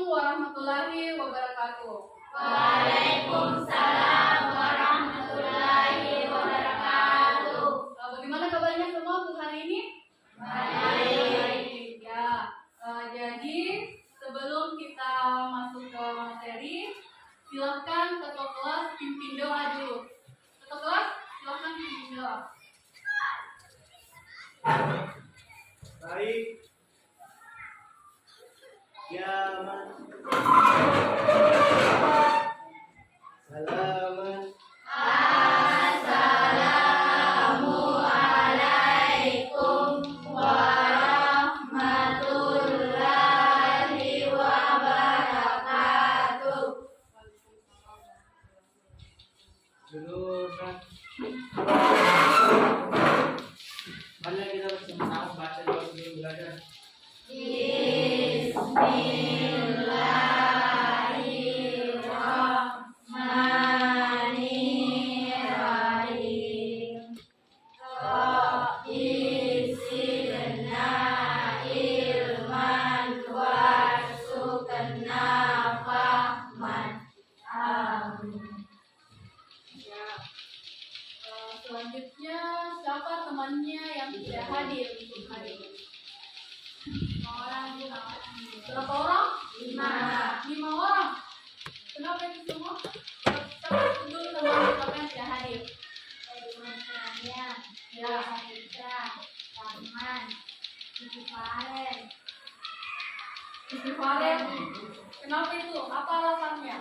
warahmatullahi wabarakatuh. Waalaikumsalam warahmatullahi wabarakatuh. Bagaimana kabarnya semua untuk hari ini? Baik. Ya, jadi sebelum kita masuk ke materi, silahkan ketua kelas pimpin doa dulu. Ketua kelas, silahkan pimpin doa. Baik. Ya man. Salaman. Assalamualaikum warahmatullahi wabarakatuh. Dulu kan. Mari kita bersama-sama baca doa sebelum belajar. Bismillahirrahmanirrahim. Rabbi zidna ilman warzuqna fahman. Amin. Ya. Selanjutnya siapa temannya yang tidak hadir untuk hari ini? Berapa orang? 5 orang. Kenapa itu semua? Siapa dulu teman siapa yang tidak hadir? Ya. Istighfaran. Kenapa itu? Apa alasannya?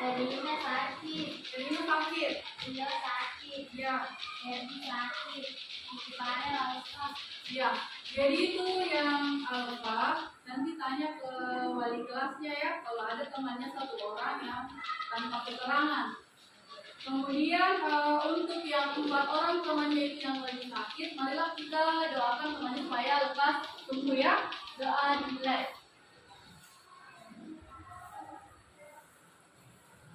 Jadinya sakit, Jadinya sakit. dia sakit, Ya. jadi sakit, istighfarnya Ustaz. Ya. Jadi itu yang apa? Nanti tanya ke wali kelasnya ya. Kalau ada temannya 1 orang yang tanpa keterangan. Kemudian untuk yang 4 orang temannya itu yang lagi sakit, marilah kita doakan temannya supaya lekas sembuh ya. Doa dimulai.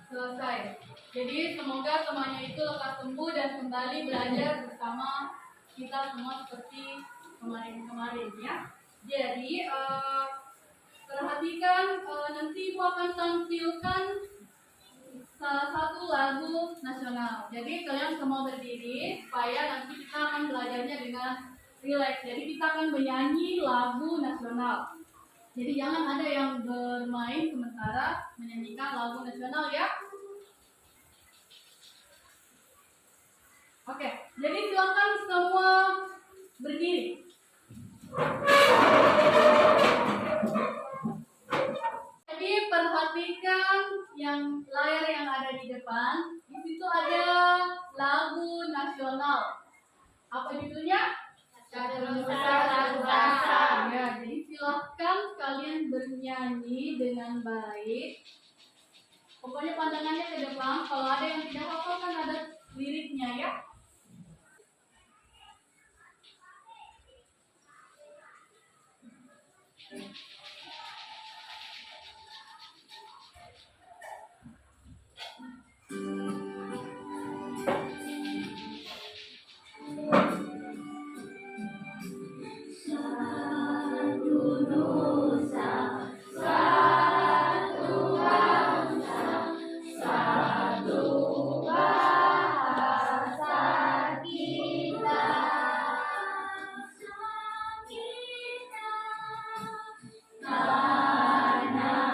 Selesai. Jadi semoga temannya itu lekas sembuh dan kembali belajar bersama kita semua seperti kemarin-kemarin ya. Jadi perhatikan nanti Ibu akan tampilkan salah satu lagu nasional. Jadi kalian semua berdiri supaya nanti kita akan belajarnya dengan rileks. Jadi kita akan menyanyi lagu nasional. Jadi jangan ada yang bermain sementara menyanyikan lagu nasional ya. Oke, jadi silakan semua berdiri. Jadi perhatikan yang layar yang ada di depan. Di situ ada lagu nasional. Apa judulnya? Satu Nusa, Satu Bangsa. Ya, jadi silahkan kalian bernyanyi dengan baik. Pokoknya pandangannya ke depan. Kalau ada yang tidak hafal kan ada liriknya ya. Satu Nusa, satu bangsa, satu bahasa kita. Tanah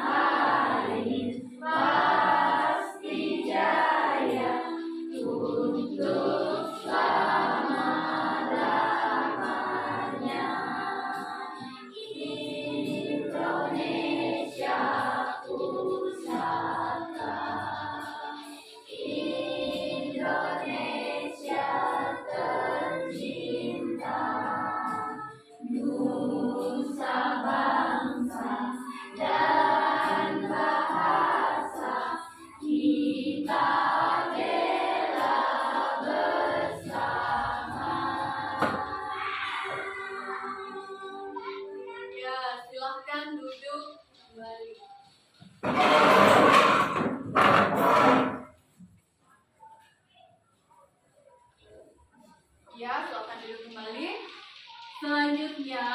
air pasti jaya untuk selama-lamanya. Indonesia pusaka, Indonesia tercinta, nusa bangsa dan bahasa kita bela bersama. Ya, silahkan duduk kembali. Ya, silahkan duduk kembali. Selanjutnya,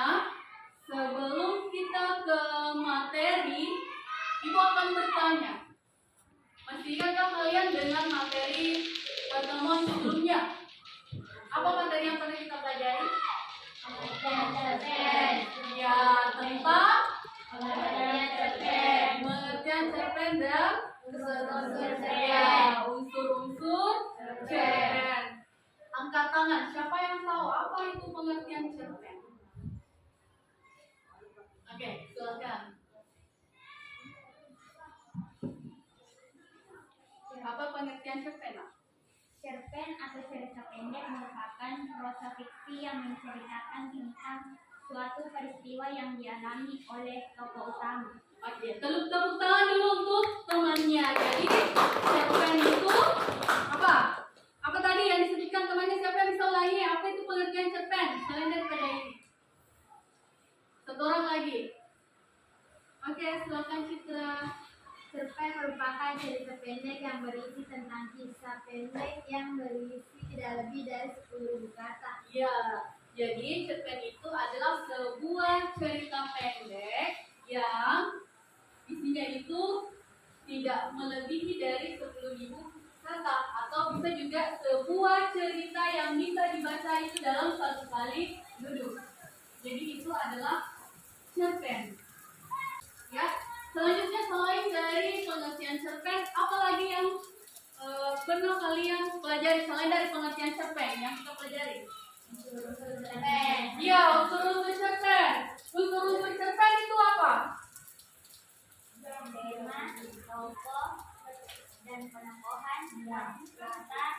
sebelum kita ke materi, Ibu akan bertanya, masih ingatkah kalian dengan materi pertemuan sebelumnya? Apa materi yang pernah kita pelajari? Ya, tentang pengertian cerpen dan ya, unsur-unsur cerpen. Angkat tangan, siapa yang tahu apa itu pengertian cerpen? Oke, silakan. Apa pengertian cerpen? Cerpen atau cerita pendek merupakan prosa fiksi yang menceritakan tentang suatu peristiwa yang dialami oleh tokoh utama. Oke, tepuk tangan dulu untuk temannya. Jadi cerpen itu apa? Apa tadi yang disebutkan temannya? Siapa yang bisa ulangi? Apa itu pengertian cerpen? Selain daripada ini. Satu orang lagi. Oke, silakan Citra. Cerpen merupakan cerita pendek yang berisi tentang kisah pendek yang berisi tidak lebih dari 10.000 kata. Ya, jadi cerpen itu adalah sebuah cerita pendek yang isinya itu tidak melebihi dari 10.000 kata, atau bisa juga sebuah cerita yang bisa dibaca itu dalam satu kali duduk. Jadi itu adalah cerpen. Ya, selanjutnya selain dari pengertian cerpen, apa lagi yang pernah kalian pelajari selain dari pengertian cerpen yang kita pelajari? Iya, unsur-unsur cerpen. Unsur-unsur cerpen itu apa? Tema, tokoh, dan penokohan, latar,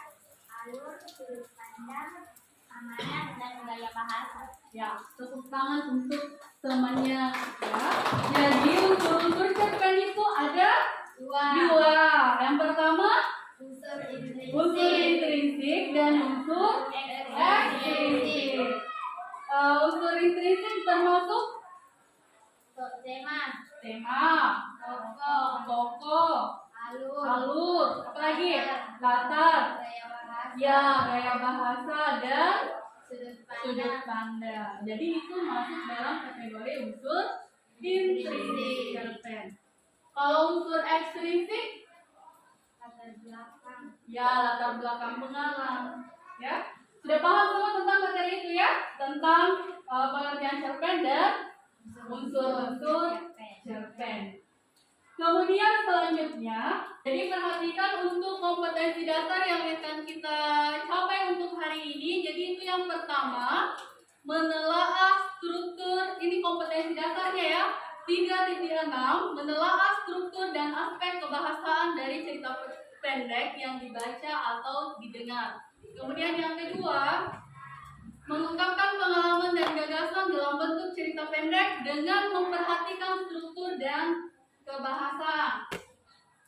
alur, sudut pandang, amanat, dan gaya bahasa. Ya, tepuk tangan untuk temannya. Ya, jadi unsur-unsur cerpen itu ada dua. Yang pertama Unsur unsur intrinsik dan unsur ekstrinsik. Unsur intrinsik termasuk tema, tokoh, alur, apa lagi? Latar, ya, gaya bahasa dan sudut pandang. Jadi itu masuk dalam kategori unsur intrinsik cerpen. Kalau unsur ekstrinsik, latar belakang, ya latar belakang pengarang. Ya, sudah paham semua tentang materi itu ya? Tentang pengertian cerpen dan unsur-unsur cerpen. Kemudian selanjutnya, jadi perhatikan untuk kompetensi dasar yang akan kita capai untuk hari ini. Jadi itu yang pertama, menelaah struktur, ini kompetensi dasarnya ya. 3.6, menelaah struktur dan aspek kebahasaan dari cerita pendek yang dibaca atau didengar. Kemudian yang kedua, mengungkapkan pengalaman dan gagasan dalam bentuk cerita pendek dengan memperhatikan struktur dan kebahasaan.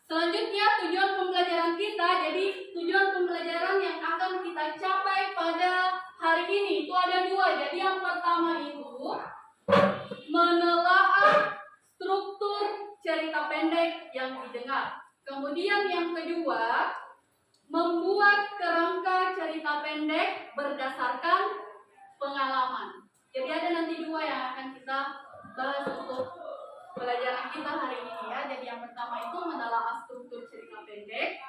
Selanjutnya tujuan pembelajaran kita, jadi tujuan pembelajaran yang akan kita capai pada hari ini itu ada dua. Jadi yang pertama itu menelaah struktur cerita pendek yang didengar. Kemudian yang kedua, membuat kerangka cerita pendek berdasarkan pengalaman. Jadi ada nanti dua yang akan kita bahas untuk pelajaran kita hari ini ya. Jadi yang pertama itu menelaah struktur cerita pendek.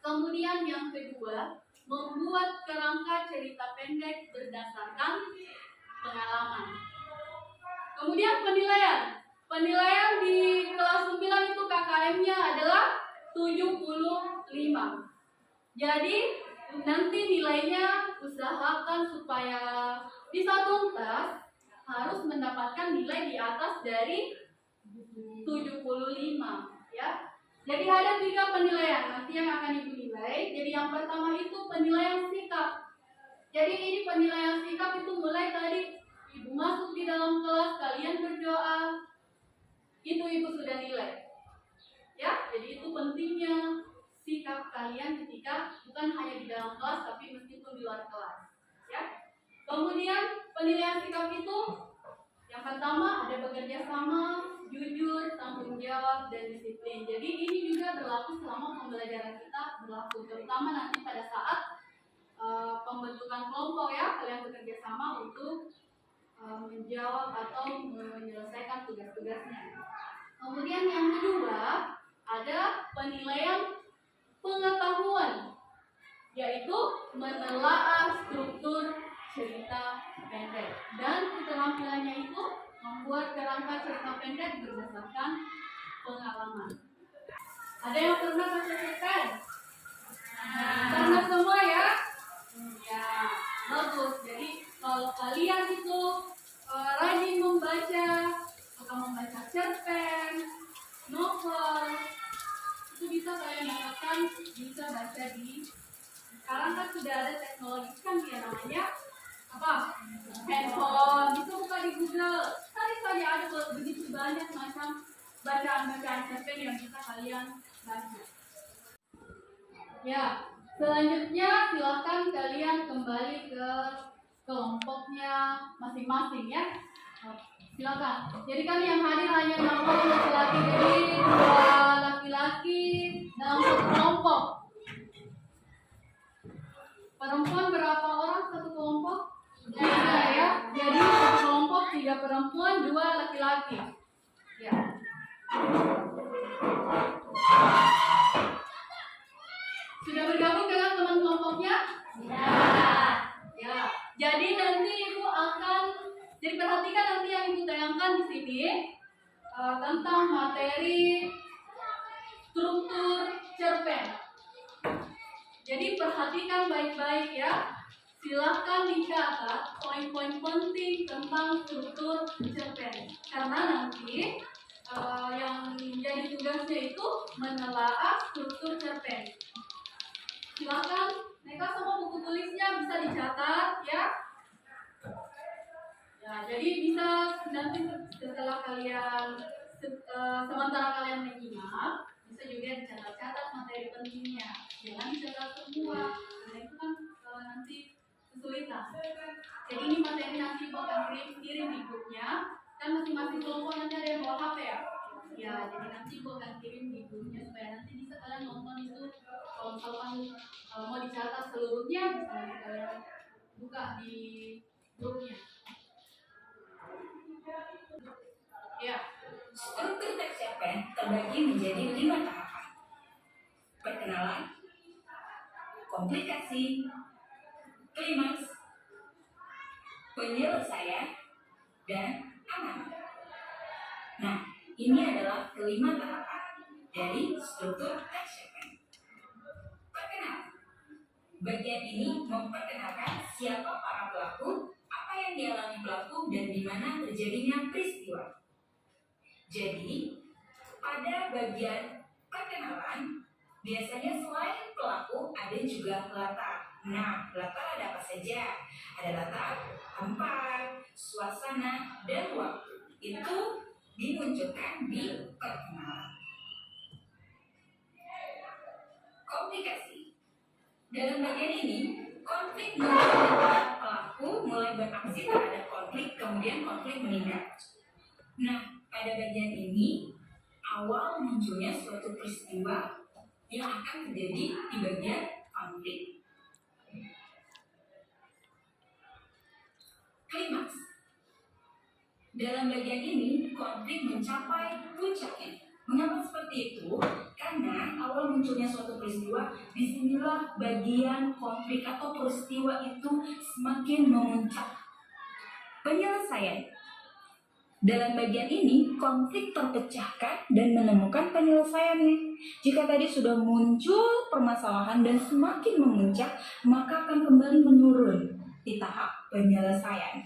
Kemudian yang kedua, membuat kerangka cerita pendek berdasarkan pengalaman. Kemudian penilaian. Penilaian di kelas 9 itu KKM-nya adalah 75. Jadi nanti nilainya usahakan supaya di satu kelas harus mendapatkan nilai di atas dari 75 ya. Jadi ada 3 penilaian nanti yang akan Ibu nilai. Jadi yang pertama itu penilaian sikap. Jadi ini penilaian sikap itu mulai tadi Ibu masuk di dalam kelas, kalian berdoa, itu Ibu sudah nilai. Ya, jadi itu pentingnya sikap kalian ketika bukan hanya di dalam kelas tapi meskipun di luar kelas. Ya. Kemudian penilaian sikap itu yang pertama ada bekerja sama, jujur, tanggung jawab, dan disiplin. Jadi ini juga berlaku selama pembelajaran kita berlaku, terutama nanti pada saat pembentukan kelompok ya, kalian bekerja sama untuk menjawab atau menyelesaikan tugas-tugasnya. Kemudian yang kedua ada penilaian pengetahuan, yaitu menelaah struktur cerita pendek, dan keterampilannya itu membuat kerangka cerita pendek berdasarkan pengalaman. Ada yang pernah baca cerpen? Pernah semua ya? Ya, bagus. Jadi kalau kalian itu rajin membaca atau membaca cerpen, novel, itu bisa kalian dapatkan, bisa baca di, sekarang kan sudah ada teknologi kan dia namanya apa? Handphone. Bisa buka di Google. Cari saja ada begitu banyak macam bacaan-bacaan cerpen yang bisa kalian baca. Ya, selanjutnya silakan kalian kembali ke kelompoknya masing-masing ya. Silakan. Jadi kan yang hadir hanya 60 laki-laki, jadi 2 laki-laki dalam satu kelompok. Perempuan berapa orang satu kelompok? 3 ya. Jadi satu kelompok 3 perempuan, 2 laki-laki. Ya. Sudah bergabung dengan teman kelompoknya? Sudah. Ya. Jadi nanti Ibu akan, jadi perhatikan nanti yang Ibu tayangkan di sini tentang materi struktur cerpen. Jadi perhatikan baik-baik ya. Silahkan dicatat poin-poin penting tentang struktur cerpen. Karena nanti yang menjadi tugasnya itu menelaah struktur cerpen. Silakan, mereka semua buku tulisnya bisa dicatat ya. Ya, jadi bisa nanti setelah kalian sementara kalian menyimak, bisa juga dicatat-catat materi pentingnya. Jangan dicatat semua, karena itu kan nanti kesulitan. Jadi ini materi nanti bakal kirim di grupnya. Kan masing-masing kelompok nanti ada yang bawa HP ya. Ya, jadi nanti gue akan kirim di grupnya supaya nanti bisa kalian nonton itu. Kalau misalkan mau dicatat seluruhnya, bisa nanti kalian buka di grupnya. Ya. Struktur teks cerpen terbagi menjadi 5 tahapan. Perkenalan, komplikasi, klimaks, penyelesaian, dan amanat. Nah, ini adalah kelima tahapan dari struktur teks cerpen. Perkenalan. Bagian ini memperkenalkan siapa para pelaku, apa yang dialami pelaku, dan di mana terjadinya peristiwa. Jadi, pada bagian perkenalan, biasanya selain pelaku ada juga latar. Nah, latar ada apa saja? Ada latar, tempat, suasana, dan waktu. Itu dimunculkan di perkenalan. Komplikasi. Dalam bagian ini, konflik muncul antara pelaku mulai beraksi terhadap konflik, kemudian konflik meningkat. Nah, pada bagian ini, awal munculnya suatu peristiwa yang akan terjadi di bagian konflik. Klimaks. Dalam bagian ini, konflik mencapai puncaknya. Mengapa seperti itu? Karena awal munculnya suatu peristiwa, disinilah bagian konflik atau peristiwa itu semakin memuncak. Penyelesaian. Dalam bagian ini, konflik terpecahkan dan menemukan penyelesaiannya. Jika tadi sudah muncul permasalahan dan semakin memuncak, maka akan kembali menurun di tahap penyelesaian.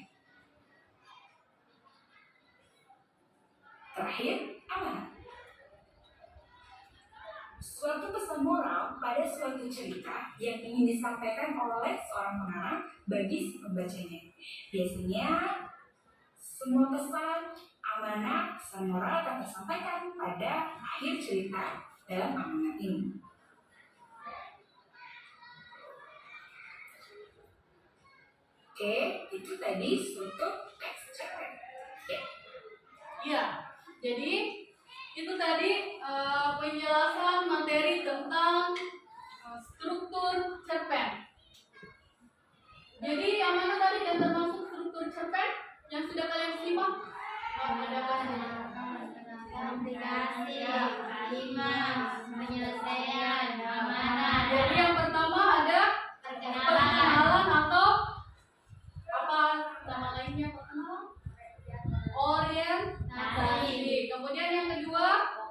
Terakhir, amanat. Suatu pesan moral pada suatu cerita yang ingin disampaikan oleh seorang pengarang bagi si pembacanya. Biasanya semua pesan, amanat, pesan moral akan tersampaikan pada akhir cerita dalam amanat ini. Oke, itu tadi struktur teks cerpen. Ya, jadi itu tadi penjelasan materi tentang struktur cerpen. Jadi yang mana tadi yang termasuk struktur cerpen yang sudah kalian simak? Ada kan?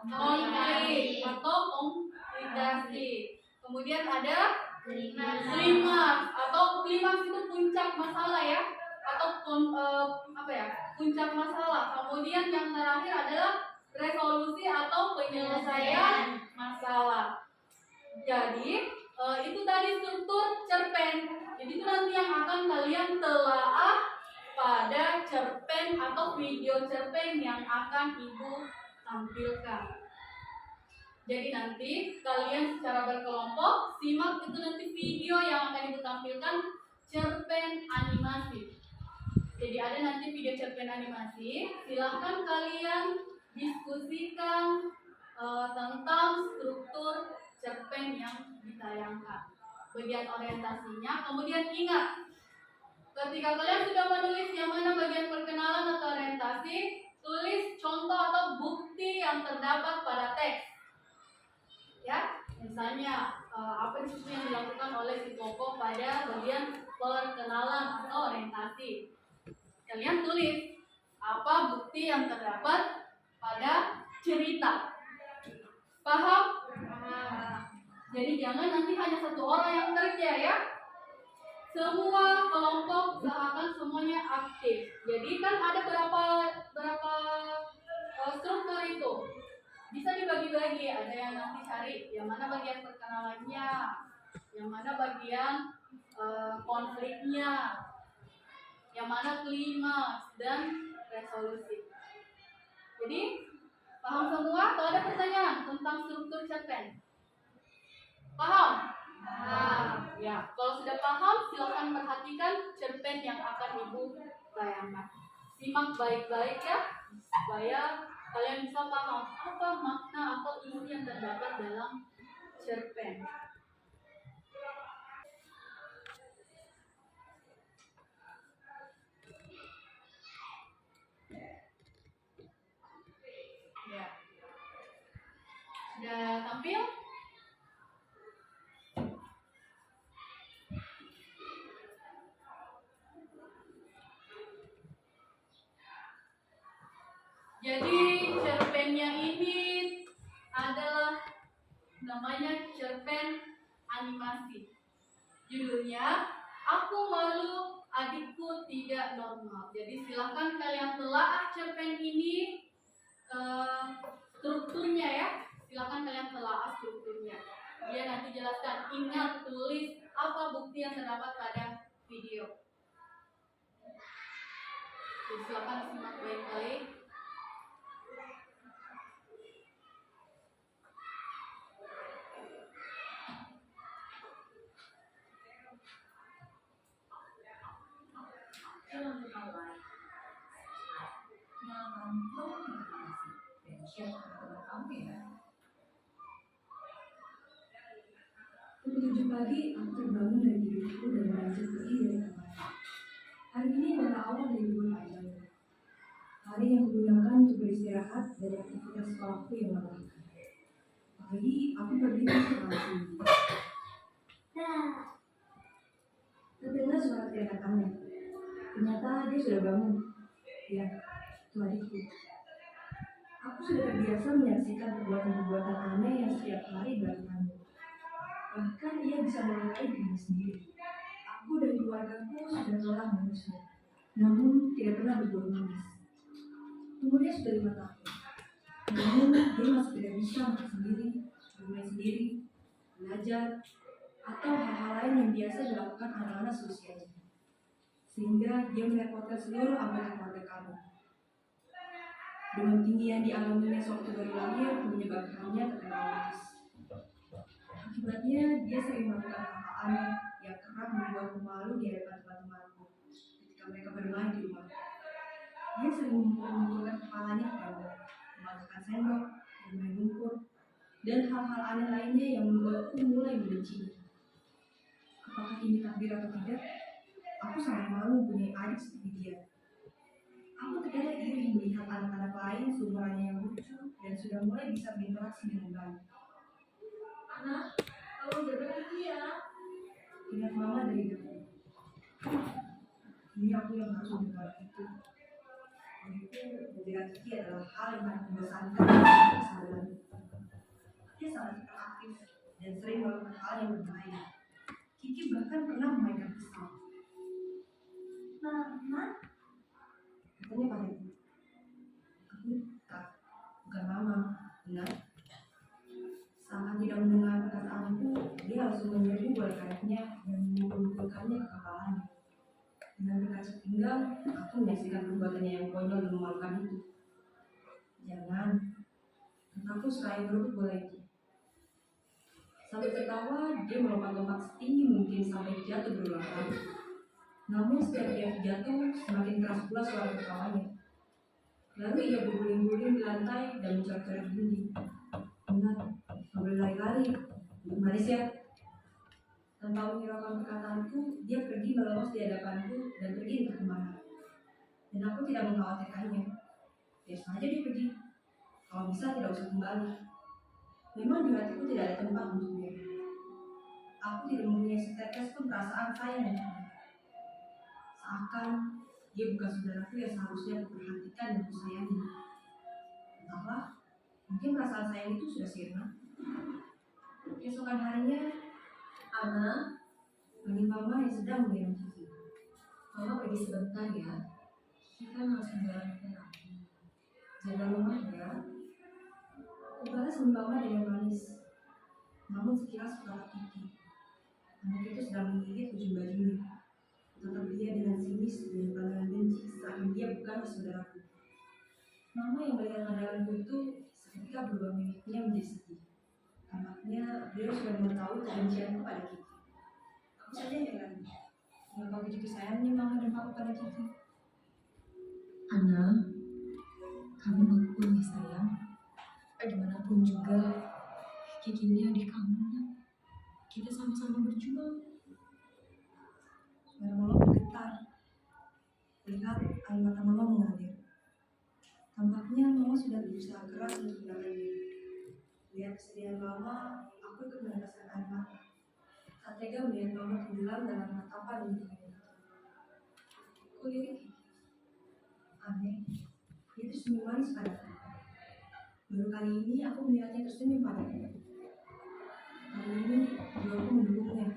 konflik atau komplikasi. Kemudian ada Klimaks. klimaks atau klimaks itu puncak masalah ya, atau puncak masalah. Kemudian yang terakhir adalah resolusi atau penyelesaian masalah. Jadi itu tadi struktur cerpen. Jadi itu nanti yang akan kalian telaah pada cerpen atau video cerpen yang akan ibu tampilkan. Jadi nanti kalian secara berkelompok simak itu nanti video yang akan ibu tampilkan cerpen animasi. Jadi ada nanti video cerpen animasi. Silahkan kalian diskusikan tentang struktur cerpen yang ditayangkan, bagian orientasinya. Kemudian ingat, ketika kalian sudah menulis yang mana bagian perkenalan atau orientasi, tulis contoh atau bukti yang terdapat pada teks. Ya, misalnya apa itu yang dilakukan oleh si tokoh pada bagian perkenalan atau orientasi. Kalian tulis apa bukti yang terdapat pada cerita. Paham? Jadi jangan nanti hanya satu orang yang kerja ya. Semua kelompok usahakan semuanya aktif. Jadi kan ada berapa struktur itu. Bisa dibagi-bagi. Ada yang nanti cari yang mana bagian perkenalannya, yang mana bagian konfliknya, yang mana klimaks dan resolusi. Jadi paham semua? Kalau ada pertanyaan tentang struktur cerpen, paham? Ya, kalau sudah paham, silakan perhatikan cerpen yang akan ibu tayangkan. Simak baik-baik ya, supaya kalian bisa paham apa makna atau isi yang terdapat dalam cerpen. Ya, sudah tampil? Jadi cerpennya ini adalah namanya cerpen animasi. Judulnya Aku Malu Adikku Tidak Normal. Jadi silahkan kalian telaah cerpen ini strukturnya ya. Silahkan kalian telaah strukturnya. Dia nanti jelaskan, ingat tulis apa bukti yang terdapat pada video. Jadi silahkan simak baik-baik. Dalam hal lain, menonton animasi dan share kepada kamera. Pukul 7 pagi, aku terbangun dari tidurku dan beranjak pergi dari kamar. Hari ini adalah awal dari libur panjang. Hari yang kugunakan untuk beristirahat dari aktivitas sekolahku yang melelahkan. Pagi, aku berdiri setelah tinggi. Terdengar suara teriakan aneh. Ternyata dia sudah bangun. Ya, itu adikku. Aku sudah terbiasa menyaksikan perbuatan-perbuatan aneh yang setiap hari dilakukannya. Bahkan ia bisa melukai dirinya sendiri. Aku dan keluargaku sudah telah mengurusnya, namun tidak pernah berbuat manis. Umurnya sudah 5 tahun, namun dia masih tidak bisa makan sendiri, bermain sendiri, belajar, atau hal-hal lain yang biasa dilakukan anak-anak seusianya. Sehingga dia merepotkan seluruh anggota keluarga kami. Demam tinggi yang dialaminya sewaktu baru lahir menyebabkannya terkena autis. Akibatnya, dia sering melakukan hal-hal aneh yang kerap membuatku malu di hadapan teman-temanku ketika mereka bermain di rumah. Dia sering memukul-mukulkan kepalanya kepada mematahkan sendok, bermain lumpur, dan hal-hal aneh lainnya yang membuatku mulai membencinya. Apakah ini takdir atau tidak? Aku sangat malu mempunyai adik seperti dia. Aku terkadang iri melihat anak-anak lain seumurannya yang lucu dan sudah mulai bisa berinteraksi dengan baik. Anak, kamu jaga gigi ya. Ingat mama dari dulu. Ini aku yang harus mendengar itu. Begitu, menjaga gigi adalah hal yang sangat membosankan dan kesadaran. hal yang berbahaya. Kiki bahkan pernah memainkan pisau. Mama, Katanya padaku, aku tak, bukan mama, benar. Saat tidak mendengar perkataanku, dia langsung menyerbu bola karetnya dan memukul-mukulkannya ke kepalanya. Dengan berkaca pinggang, aku menyaksikan perbuatannya yang konyol dan memalukan itu. Jangan, kataku seraya merebut bola itu. Sambil tertawa, dia melompat-lompat setinggi mungkin sampai jatuh berulang kali. Namun setiap dia jatuh, semakin keras pula suara tertawanya. Lalu ia berguling-guling di lantai dan mencoret-coret dinding. Ingat, nggak boleh lari-lari, manis ya. Tanpa menghiraukan perkataanku, dia pergi melengos di hadapanku dan pergi entah kemana. Dan aku tidak mengkhawatirkannya. Biasa saja dia pergi. Kalau bisa tidak usah kembali. Memang di hatiku tidak ada tempat untuk dia. Aku tidak mempunyai setetes pun perasaan sayang untuknya. Seakan dia bukan saudaraku yang seharusnya aku perhatikan dan aku sayangi. Entahlah, mungkin perasaan sayang itu sudah sirna. Keesokan harinya, Ana panggil mama yang sedang menggendong Kiki. Mama pergi sebentar ya. Kiki kan harus menjalani terapi. Jaga rumah ya. Aku balas mama dengan manis. Namun sekilas kata Kiki. Anak itu sedang menggigit ujung bajunya. Tetap dia dengan sinis dan pandangan benci saat dia bukan saudaraku. Mama yang melihat pandanganku itu seketika berubah mimiknya menjadi sedih. Tampaknya beliau sudah mengetahui kebencianku pada Kiki. Aku saja heran. Mengapa begitu sayangnya mama dan papa pada Kiki? Ana, kamu ngaku ya sayang. Bagaimanapun juga, Kiki ini adik kamu. Nak. Kita sama-sama berjuang. Suara mama bergetar. Lihat air mata mama mengalir. Tampaknya mama sudah berusaha keras untuk menahan diri. Lihat kesedihan mama, aku ikut meneteskan air mata. Tak tega melihat mama tenggelam dalam tatapan yang tidak itu. Kulirik. Aneh, dia tersenyum manis padaku. Baru kali ini aku melihatnya tersenyum padaku. Kali ini jiwaku mendukungnya.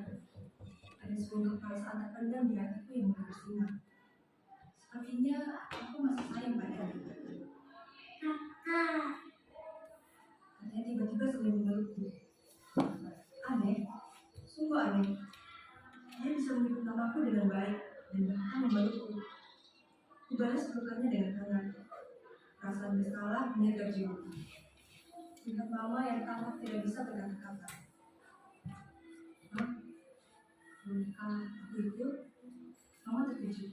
Ada sebuah perasaan terpendam di hatiku yang mulai bersinar. Sepertinya aku masih sayang padanya. kakak. Katanya tiba-tiba sambil memelukku. Aneh, sungguh aneh. Dia bisa menyebut namaku dengan baik dan bahkan memelukku. Kubalas pelukannya dengan hangat. Perasaan bersalah menyergap jiwaku. Lihat mama yang tampak tidak bisa berkata-kata. Hah? Bolehkah aku ikut? Mama terkejut.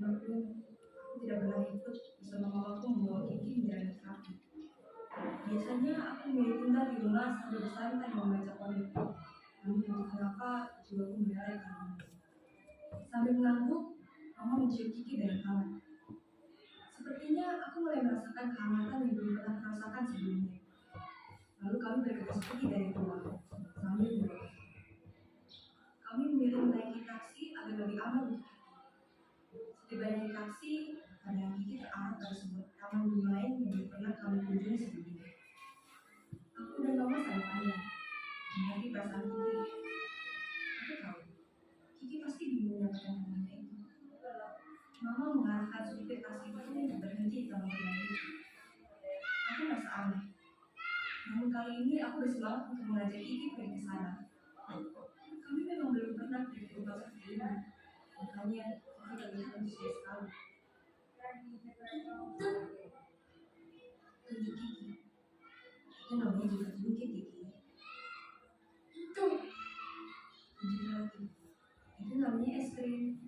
Maklum, aku tidak pernah ikut bersama mamaku membawa Kiki menjalani terapi. Biasanya aku menunda di rumah sambil bersantai membaca komik. Namun entah kenapa jiwaku mendarat kali ini. Sambil mengangguk, mama mencium Kiki dengan hangat. Sepertinya aku mulai merasakan kehangatan yang belum pernah merasakan sebelumnya. Lalu kami bergegas pergi dari rumah sambil berdoa. Kami memilih menaiki taksi agar lebih aman untuk Kiki. Setibanya di taksi, pandangan Kiki terarah pada sebuah taman bunga lain yang belum pernah kami kunjungi sebelumnya. Aku dan mama saling pandang, mengerti perasaan Kiki. Aku tahu, Kiki pasti bingung menyatakan temannya itu. Mama mengarahkan supir taksi itu untuk berhenti di taman bunga itu. Aku merasa aneh. Namun kali ini aku bersemangat untuk mengajak Kiki pergi ke sana. Kami memang belum pernah pergi ke tempat seperti ini. Makanya Kiki terlihat antusias sekali. Tunjuk Kiki. Itu namanya juga jungkit Kiki. Itu Tunjuk lagi. Itu namanya es krim.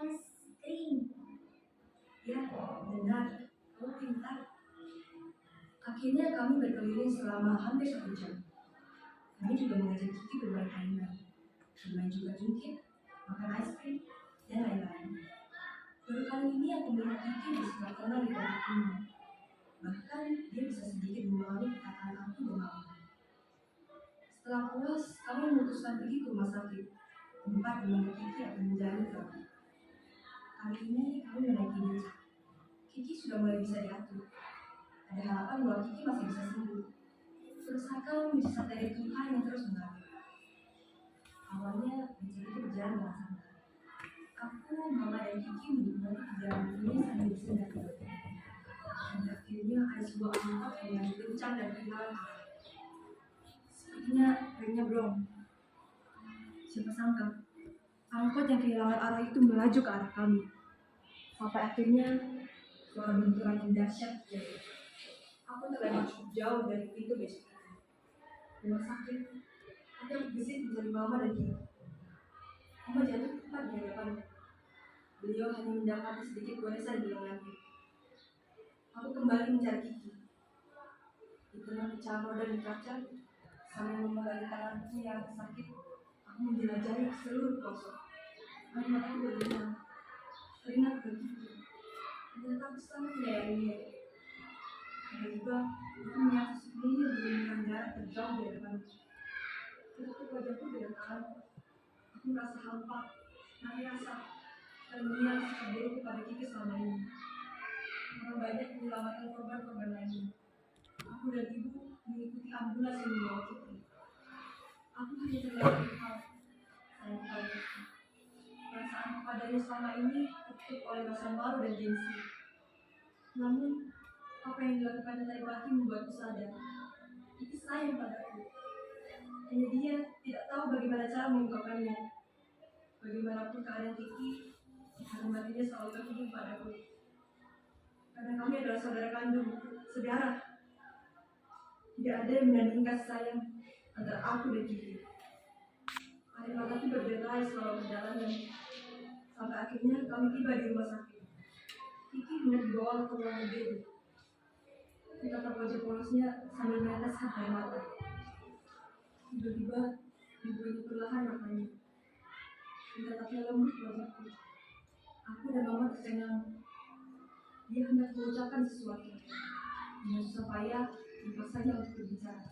es krim. Ya, benar. Kamu pintar. Akhirnya kami berkeliling selama hampir 1 jam. Kami juga mengajak Kiki bermain mainan. Bermain juga jungkit, makan es krim, dan lain-lain. Baru kali ini aku melihat Kiki bersikap tenang di tempat umum. Bahkan dia bisa sedikit memahami perkataan aku dan mama. Setelah puas, kami memutuskan pergi ke rumah sakit, tempat di mana Kiki akan menjalani terapi. Kali ini kami menaiki becak. Kiki sudah mulai bisa diatur. Ada harapan bahwa Kiki masih bisa sembuh. rasakan mujizat dari Tuhan yang terus mengalir. Awalnya rencana itu berjalan dengan santai. Aku, Mama, dan Kiki menikmati perjalanan ini sambil bersenda tidur. Dan akhirnya ada sebuah angkot yang melaju kencang dan kehilangan arah. Sepertinya remnya belum. Siapa sangka, angkot yang kehilangan arah itu melaju ke arah kami. Sampai akhirnya suara benturan yang dahsyat terjadi. Aku terlempar cukup jauh dari pintu besok itu. Rumah sakit, aku bergesit mencari Mama dan Kiki. Mama jatuh tepat di hadapanku. Beliau hanya mendapati sedikit goresan di lenganku. Aku kembali mencari Kiki. Di tengah pecahan roda di kaca, sambil memegangi tanganku yang sakit, aku menjelajahi seluruh pelosok. Air mataku berlinang. Teringat ke Kiki. Ternyata aku sangat menyayanginya. Ada juga, aku melihat sepenuhnya berlumuran darah terjauh di hadapanku. Ketika wajahku dengan tanganku, aku merasa hampa, rasa, dan melihat sikap buruk kepada Kiki selama ini. Orang banyak menyelamatkan korban-korban lainnya. Aku dan ibu mengikuti ambulans yang membawa Kiki. Aku hanya terlihat hal sayang kepada Kiki. Perasaan kepadanya selama ini tertutup oleh rasa malu dan gengsi. Namun, apa yang dilakukan tadi pagi membuatku sadar. Kiki sayang padaku. Hanya dia tidak tahu bagaimana cara mengungkapkannya. Bagaimanapun keadaan Kiki, hati matinya selalu terhubung padaku. Karena kami adalah saudara kandung, saudara. Tidak ada yang menandingkan kasih sayang antara aku dan Kiki. Air mataku berderai selama perjalanan. Sampai akhirnya kami tiba di rumah sakit. Kiki hendak dibawa ke ruang UGD. Ditatap wajah polosnya sambil meneteskan air mata. Tiba-tiba, ibu ini perlahan matanya. Ditatapnya lembut wajahku. Aku dan Mama tercengang. Dia hendak mengucapkan sesuatu. Dengan susah payah, dipaksanya untuk berbicara.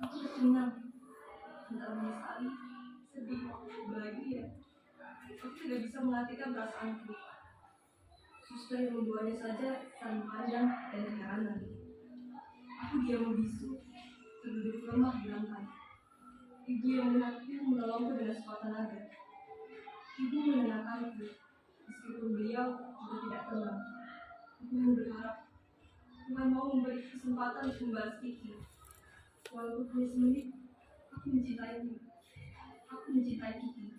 Aku tercengang. Antara menyesali, sedih, bahagia. Aku tidak bisa mengartikan perasaanku. Suster yang membawanya saja saling pandang dan keheranan. Aku diam membisu, terduduk lemah di lantai. Ibu yang melihatku menolongku dengan sekuat tenaga. Ibu menenangkanku, meskipun beliau juga tidak tenang. Aku hanya berharap Tuhan mau memberi kesempatan untuk membalas Kiki. Walaupun hanya semenit, aku mencintainya. Aku mencintai Kiki.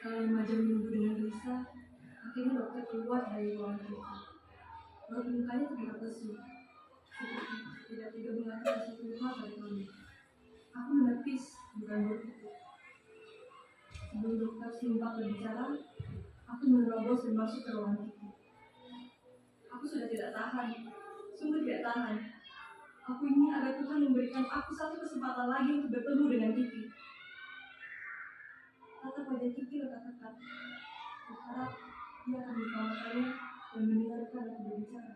Setelah 5 jam menunggu dengan gelisah, akhirnya dokter keluar dari ruangan Kiki. Raut mukanya terlihat lesu, seperti tidak tega mengatakan sesuatu hal pada kami. Aku menepis, bukan berkutik. Sebelum dokter sempat berbicara, aku menerobos dan masuk ke ruangan Kiki. Aku sudah tidak tahan, sungguh tidak tahan. Aku ingin agar Tuhan memberikan aku satu kesempatan lagi untuk bertemu dengan Kiki. Tatap wajah Kiki lekat-lekat. Berharap dia akan membuka matanya dan mendengarkan aku berbicara.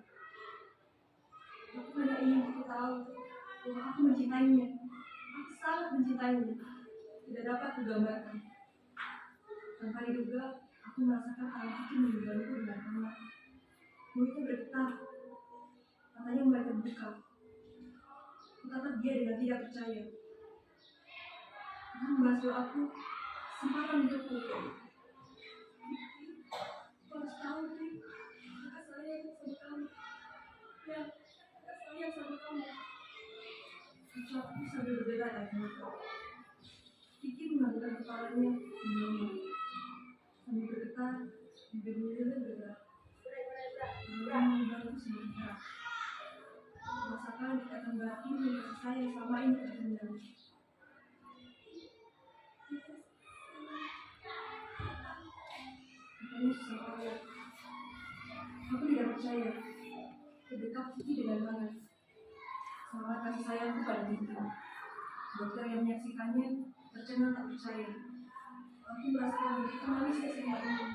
Aku hanya ingin Kiki tahu bahwa aku mencintainya. Aku sangat mencintainya. Tidak dapat kugambarkan. Tanpa diduga, aku merasakan tangan Kiki mengganggu dengan hangat. Mulutnya bergetar. Matanya mulai terbuka. Kutatap dia dengan tidak percaya. Tuhan membasuh aku, kesempatan untukku. Kau harus tahu, Ki. Kakak sayang sama kamu. Ya, kakak sayang sama kamu. Ucapku sambil berderai air mata. Kiki menganggukkan kepalanya, menoleh. Sambil bergetar, bibirnya bergerak. Lalu membantu semakin keras. Merasakan ikatan batin yang kasih sayang selama ini terpendam. Katanya susah payah. Aku tidak percaya. Kedekap Kiki dengan hangat. Semangat kasih sayangku pada Kiki. Dokter yang menyaksikannya tercengang tak percaya. Aku merasakan begitu manisnya selama ini.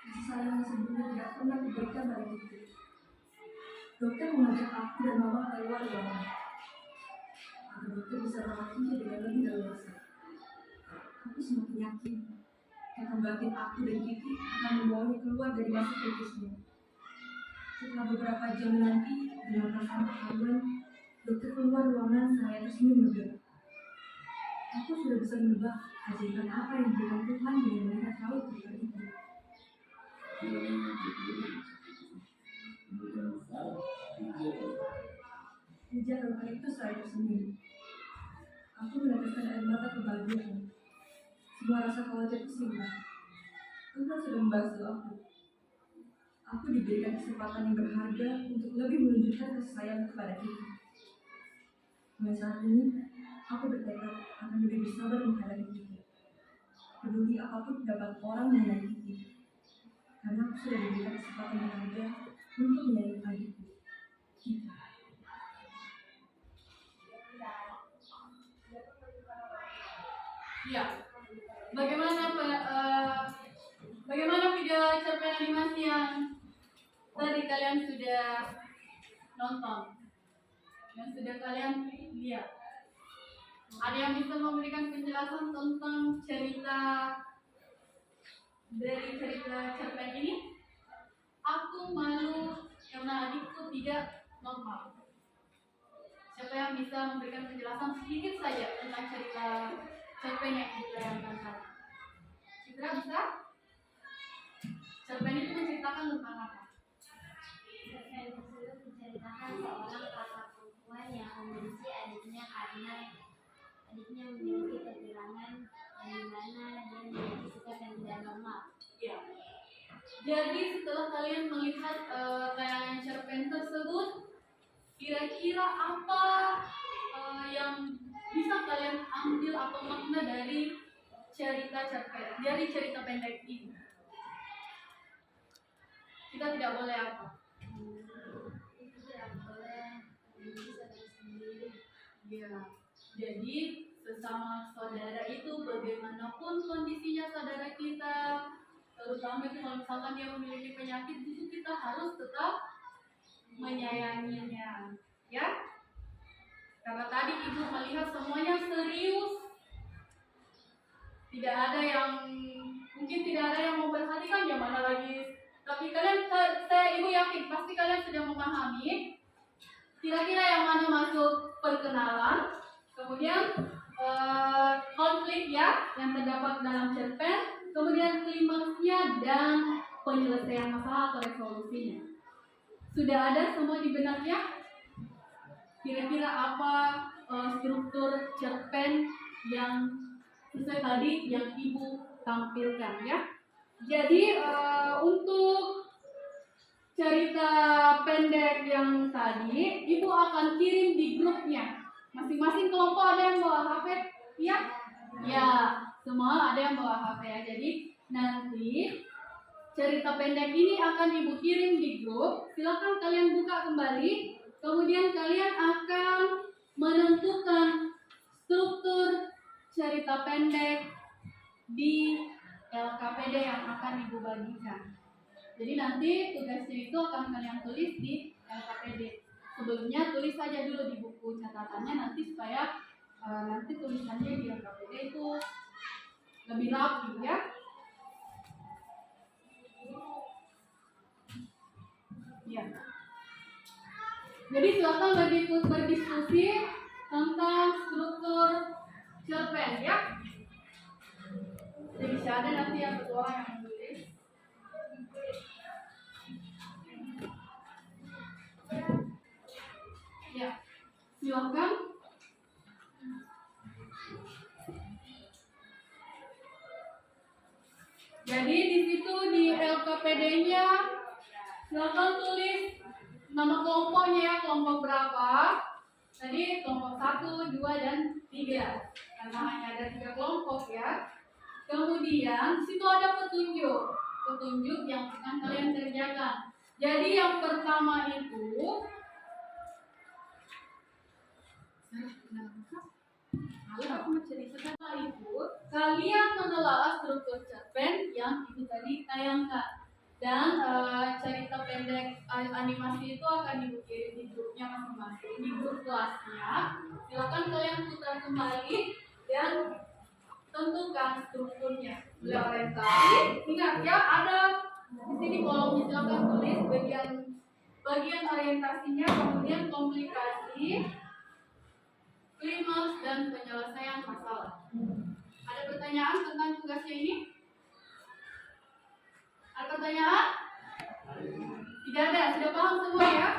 Kasih sayang yang sebelumnya tidak pernah diberikan pada Kiki. Dokter mengajak aku dan Mama keluar ruangan. Agar dokter bisa merawat Kiki dengan lebih leluasa. Aku semakin yakin ikatan batin aku dan Kiki akan membawanya keluar dari masa kritisnya. Setelah beberapa jam nanti, dengan perasaan kekaguan, dokter keluar ruangan saya tersenyum lega. Aku sudah bisa menebak ajaran apa yang diberikan Tuhan dengan melihat raut berikan itu. Hujan dokter itu saya tersenyum. Aku meneteskan air mata kebahagiaan. Semua rasa khawatir itu hilang. Tuhan sudah membantu aku. Aku diberikan kesempatan yang berharga untuk lebih menunjukkan kasih sayang kepada kita. Mulai saat ini, aku bertekad akan lebih bersabar menghadapi kita. Peduli apapun pendapat orang mengenai kita. Karena aku sudah diberikan kesempatan yang berharga untuk menyayangi adikku. Kita. Iya. Bagaimana video cerpen animasi yang tadi kalian sudah nonton, yang sudah kalian lihat? Ada yang bisa memberikan penjelasan tentang cerita dari cerita cerpen ini? Aku malu karena adikku tidak normal. Siapa yang bisa memberikan penjelasan sedikit saja tentang cerita cerpen yang ditayangkan tadi? Citra bisa? Cerpen itu menceritakan tentang apa? Cerpen tersebut menceritakan seorang kakak perempuan yang membenci adiknya karena adiknya memiliki kekurangan dan di mana dia memiliki sikap yang tidak normal. Ya. Jadi setelah kalian melihat tayangan cerpen tersebut, kira-kira apa yang bisa kalian ambil atau makna dari cerita cerpen, dari cerita pendek ini? Kita tidak boleh apa? Itu tidak boleh membenci saudara sendiri. Ya. Jadi sesama saudara itu bagaimanapun kondisinya saudara kita, terutama itu kalau misalkan dia memiliki penyakit, itu kita harus tetap menyayanginya, ya. Karena tadi ibu melihat semuanya serius, tidak ada yang memperhatikan ya mana lagi. Tapi kalian, ibu yakin pasti kalian sudah memahami kira-kira yang mana masuk perkenalan, kemudian konflik ya yang terdapat dalam cerpen, kemudian klimaksnya dan penyelesaian masalah atau resolusinya. Sudah ada semua di benaknya? Kira-kira apa struktur cerpen yang sesuai tadi yang ibu tampilkan ya? Jadi untuk cerita pendek yang tadi, ibu akan kirim di grupnya. Masing-masing kelompok ada yang bawa HP, ya? Ya, semua ada yang bawa HP ya. Jadi nanti cerita pendek ini akan ibu kirim di grup. Silakan kalian buka kembali. Kemudian kalian akan menentukan struktur cerita pendek di LKPD yang akan ibu bagikan. Jadi nanti tugasnya itu akan kalian tulis di LKPD. Sebelumnya tulis saja dulu di buku catatannya nanti supaya nanti tulisannya di LKPD itu lebih rapi ya. Ya. Jadi silakan berdiskusi tentang struktur cerpen ya. Jadi ada nanti yang ketua yang menulis. Ya, silakan. Jadi di situ di LKPD-nya silakan tulis nama kelompoknya ya, kelompok berapa. Tadi kelompok 1, 2, dan 3. Karena hanya ada 3 kelompok ya. Kemudian di situ ada petunjuk yang akan kalian kerjakan. Jadi yang pertama itu kalian menelaah struktur cerpen yang itu tadi tayangkan. Dan cerita pendek animasi itu akan ibu kirim di grupnya masing-masing, di grup kelasnya. Silakan kalian putar kembali dan tentukan strukturnya. Mulai orientasi. Ingat ya, ada di sini kolomnya, silakan tulis bagian bagian orientasinya, kemudian komplikasi, klimaks, dan penyelesaian masalah. Ada pertanyaan tentang tugasnya ini? Ada pertanyaan? Tidak ada, sudah paham semua ya?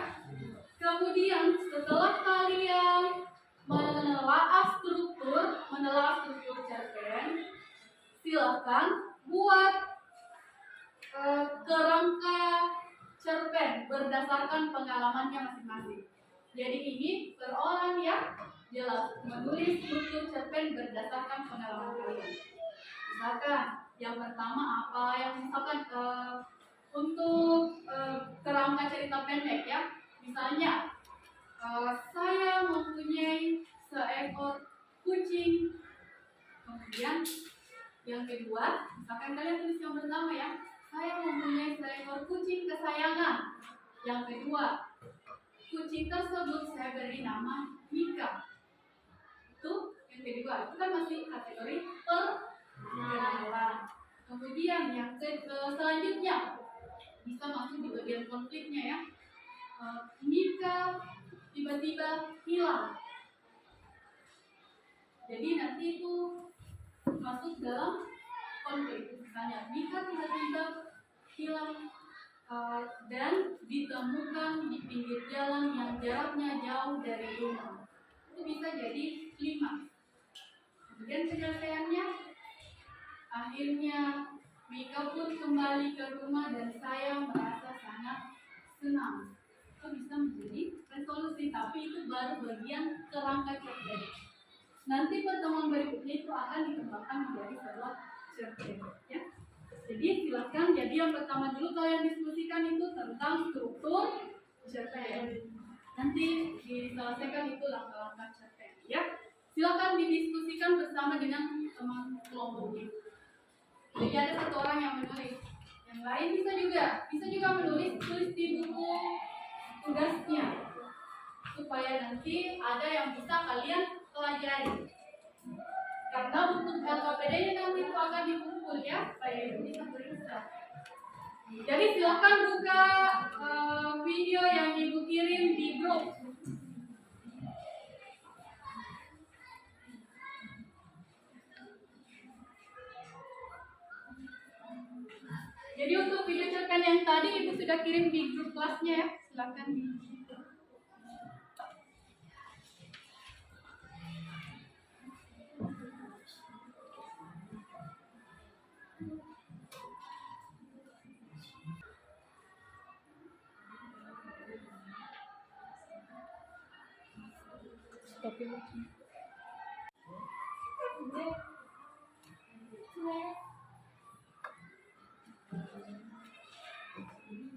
Kemudian setelah kalian menelaah struktur cerpen, silakan buat kerangka cerpen berdasarkan pengalamannya masing-masing. Jadi ini per orang ya, jelas menulis struktur cerpen berdasarkan pengalaman kalian. Misalkan yang pertama apa yang misalkan untuk kerangka cerita pendek ya, misalnya saya mempunyai seekor kucing. Kemudian yang kedua, misalkan kalian tulis yang pertama ya, saya mempunyai seekor kucing kesayangan. Yang kedua, kucing tersebut saya beri nama Mika. Itu yang kedua, itu kan masih kategori perkenalan. Kemudian yang selanjutnya bisa masuk di bagian konfliknya ya. Mika tiba-tiba hilang. Jadi nanti itu masuk dalam konflik. Misalnya Mika tiba-tiba hilang dan ditemukan di pinggir jalan yang jaraknya jauh dari rumah. Itu bisa jadi klimaks. Kemudian penyelesaiannya, akhirnya Mika pun kembali ke rumah dan saya merasa sangat senang. Itu bisa menjadi resolusi, tapi itu baru bagian kerangka cerpen. Nanti pertemuan berikutnya itu akan dikembangkan menjadi sebuah cerpen. Ya. Jadi silakan. Jadi yang pertama dulu kalian diskusikan itu tentang struktur cerpen. Nanti diselesaikan itu langkah-langkah cerpen. Ya. Silakan didiskusikan bersama dengan teman kelompoknya. Jadi ada satu orang yang menulis, yang lain bisa juga menulis, tulis di buku tugasnya supaya nanti ada yang bisa kalian pelajari. Karena untuk LKPD-nya nanti itu akan dikumpul ya, supaya itu bisa berikutnya. Jadi silakan buka video yang ibu kirim di grup. Jadi untuk video cerpen yang tadi ibu sudah kirim di grup kelasnya ya, silakan di.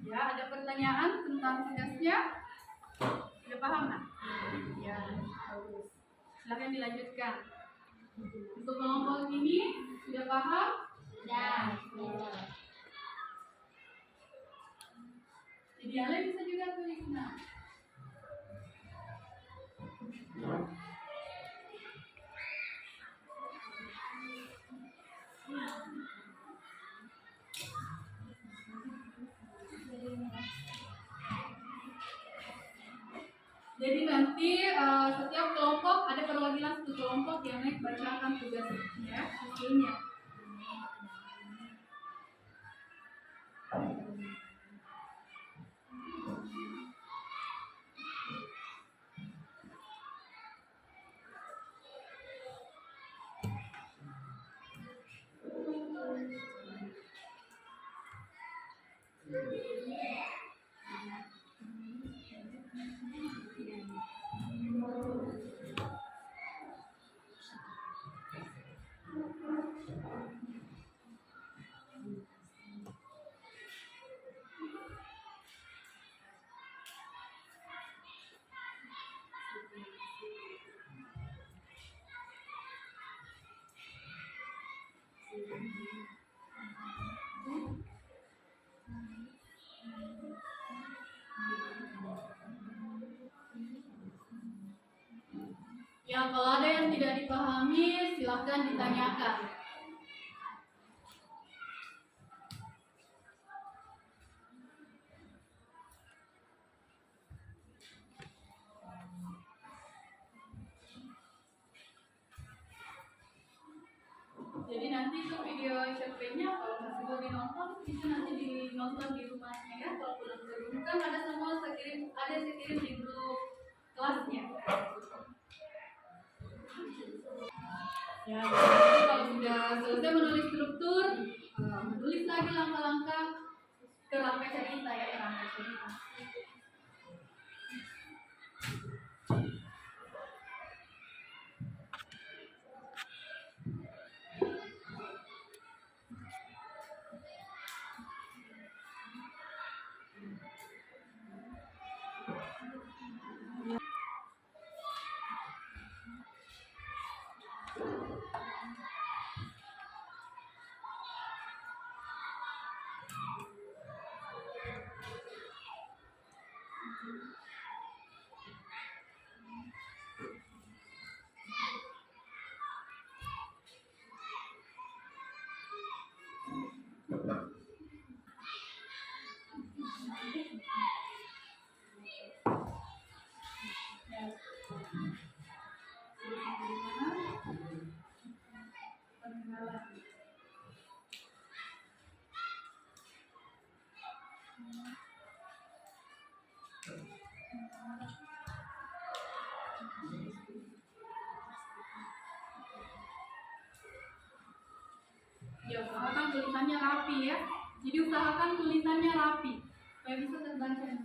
Ya, ada pertanyaan tentang tugasnya? Sudah paham nak? Ya, bagus. Silakan dilanjutkan. Untuk kelompok ini sudah paham? Dan Idealnya bisa juga tulis nah. Jadi nanti setiap kelompok ada perwakilan satu kelompok yang naik bacakan tugasnya, hasilnya. Ya, kalau ada yang tidak dipahami, silahkan ditanyakan. ada saya kirim di grup kelasnya. Ya, jadi kalau sudah selesai menulis struktur, menulis lagi langkah-langkah kerangka cerita ya, kerangka cerita. Ya, usahakan tulisannya rapi ya. Jadi usahakan tulisannya rapi supaya bisa terbaca.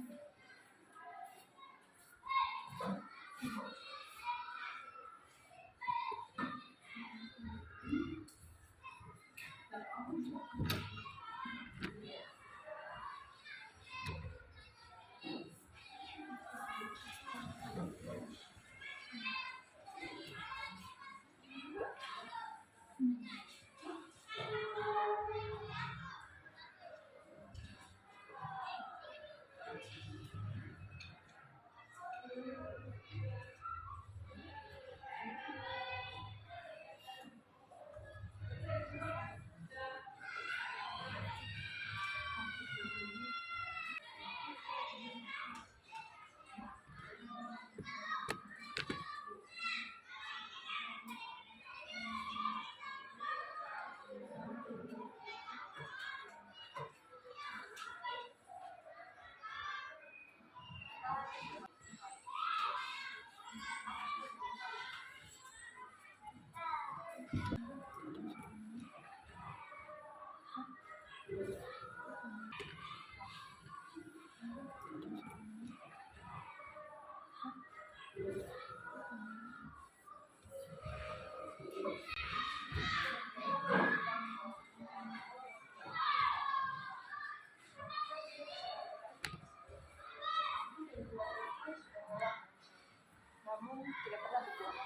Namun tidak pernah berbuah.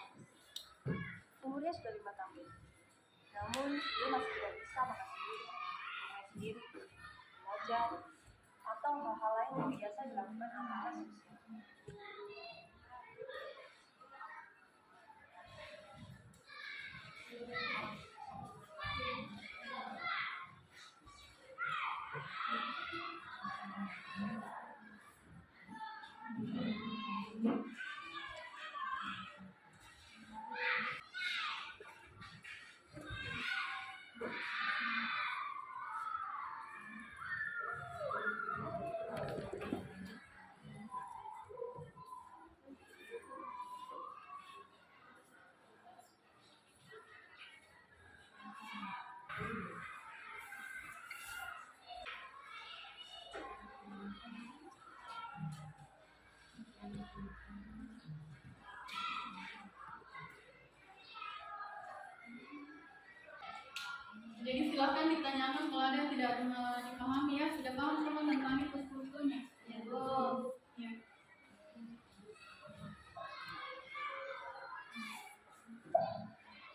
Umurnya sudah 5 tahun. Namun dia masih tidak bisa makan sendiri, bermain sendiri, belajar, atau hal-hal lain yang biasa dilakukan anak-anak seusianya. Jadi silakan ditanyakan kalau ada yang tidak dipahami ya. Sudah paham semua tentang itu strukturnya? Ya, belum. Ya.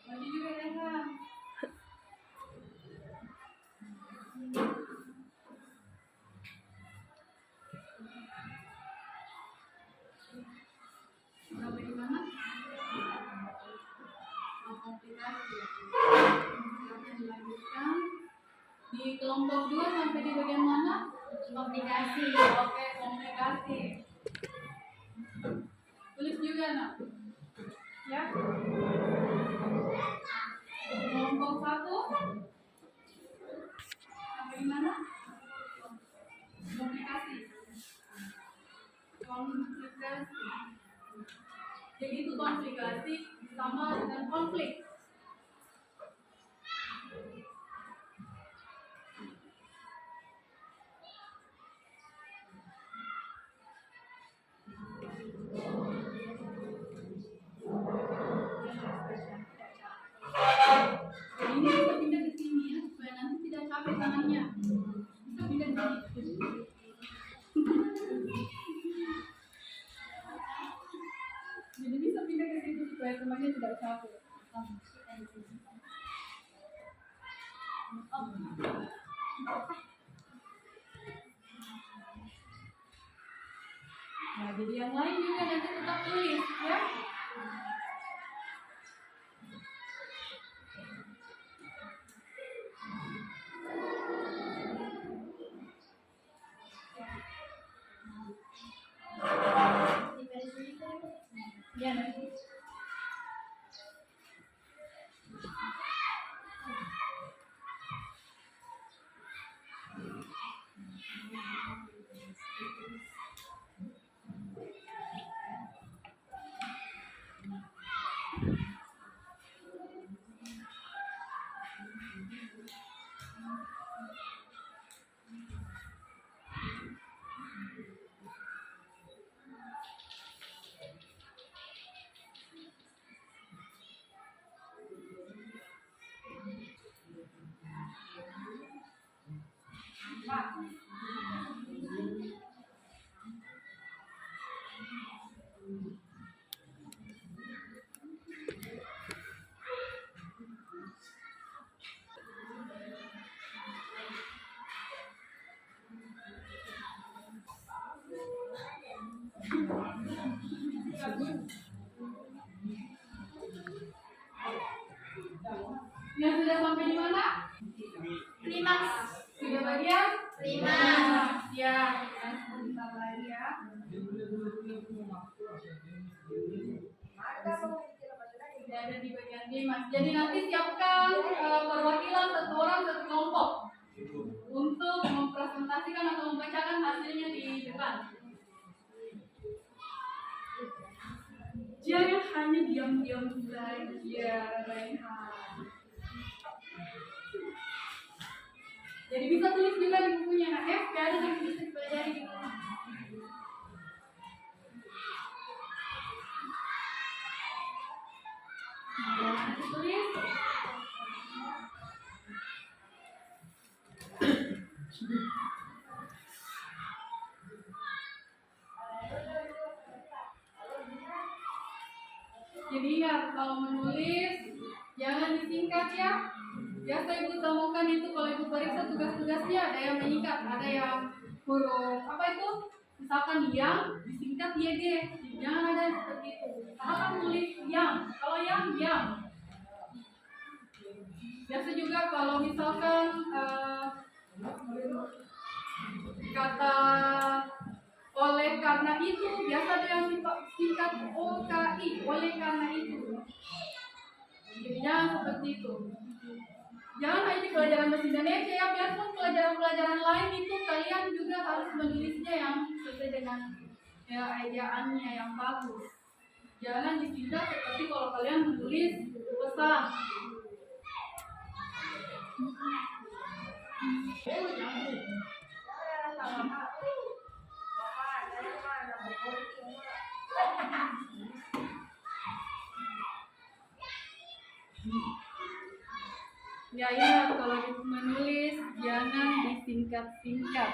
Bagi juga Reha. Sampai di mana? Komplikasi. Silakan dilanjutkan. Di kelompok 2 sampai di bagian mana? Komplikasi. Oke, komplikasi. Tulis juga nak. Ya. Kelompok 1 sampai di mana? Komplikasi. Kelompok Komplikasi. Jadi itu komplikasi sama dengan konflik. Jadi ini bisa pindah ke sini ya, supaya nanti tidak capek tangannya. Bisa pindah ke sini. Jadi bisa pindah ke situ supaya temannya tidak capek. Nah, jadi yang lain juga nanti tetap tulis ya. Ya, nanti. Yang sudah sampai di mana? Klimaks. Sudah bagian? Klimaks. Ya, sebentar lagi ya. Tidak ada di bagian klimaks. Jadi nanti siapkan perwakilan satu orang satu kelompok untuk mempresentasikan atau membacakan hasilnya di depan. Jangan hanya diam-diam saja, Reinhard. Jadi bisa tulis juga di bukunya, nah F ada yang bisa dipelajari di rumah. Nah, tulis. Jadi ingat, kalau menulis jangan disingkat ya. Biasa ibu temukan itu kalau ibu periksa tugas-tugasnya ada yang menyikat, ada yang huruf apa itu? Misalkan yang disingkat YG. Jangan ada yang seperti itu. Misalkan tulis yang, kalau yang. Biasa juga kalau misalkan kata oleh karena itu, biasa ada yang singkat OKI, oleh karena itu. Jadi jangan seperti itu. Jangan hanya di pelajaran bahasa Indonesia ya, biarpun pelajaran-pelajaran lain itu kalian juga harus menulisnya yang sesuai dengan ya, ejaannya yang bagus. Jangan disingkat seperti kalau kalian menulis pesan. Ya ingat kalau menulis jangan disingkat-singkat.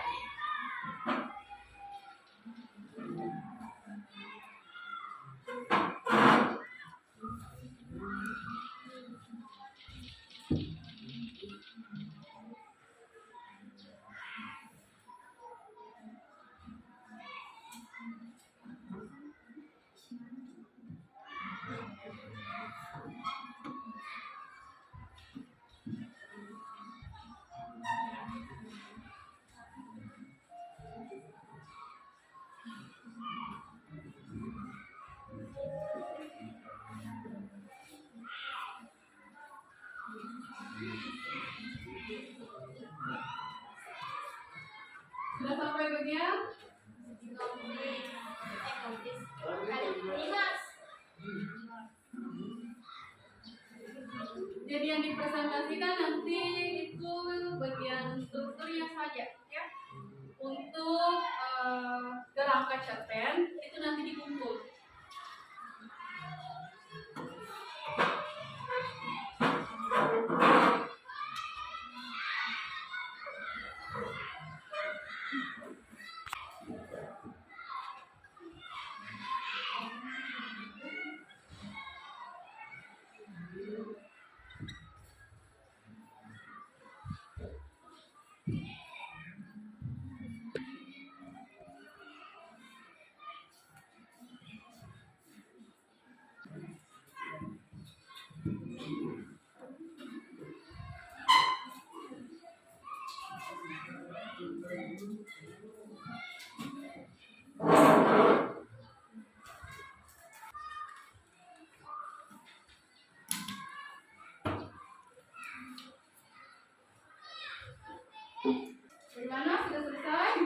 Sudah sampai bagian? otis kali 5. Jadi yang dipresentasikan nanti itu bagian strukturnya saja ya. Untuk kerangka cerpen itu nanti dikumpul. Bagaimana? Sudah selesai?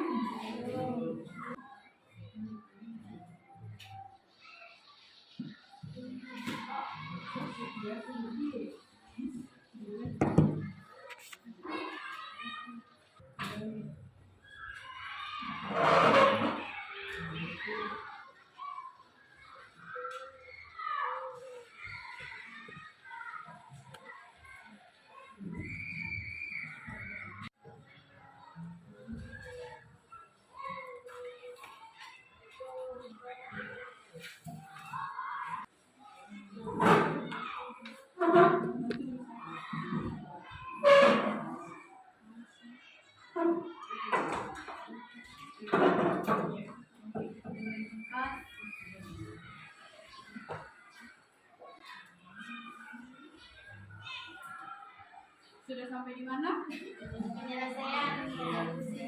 Sudah sampai di mana? Penyelesaian puisi.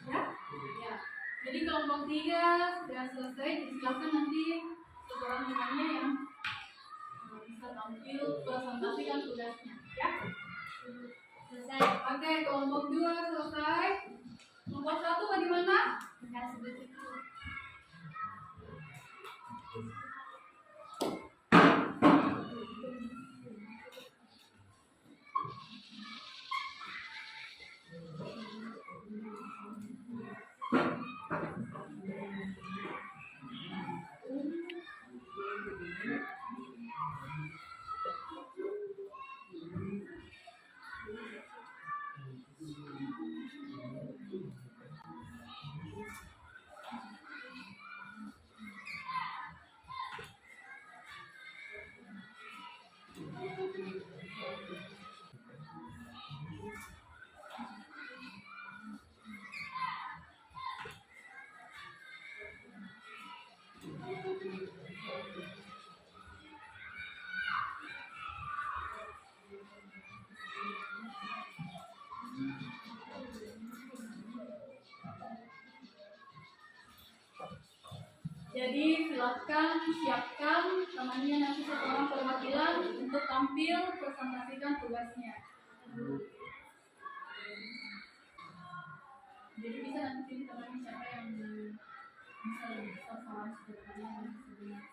Ya. Jadi kelompok 3 sudah selesai, silakan nanti teman-temannya yang bisa tampil presentasikan tugasnya ya. Selesai. Oke, kelompok 2 selesai. Kelompok 1 bagaimana? Enggak sebegitu. Jadi silakan siapkan temannya nanti satu orang perwakilan untuk tampil presentasikan tugasnya. Jadi bisa nanti temannya siapa yang bisa lebih persoalan sederhana dan sebenarnya.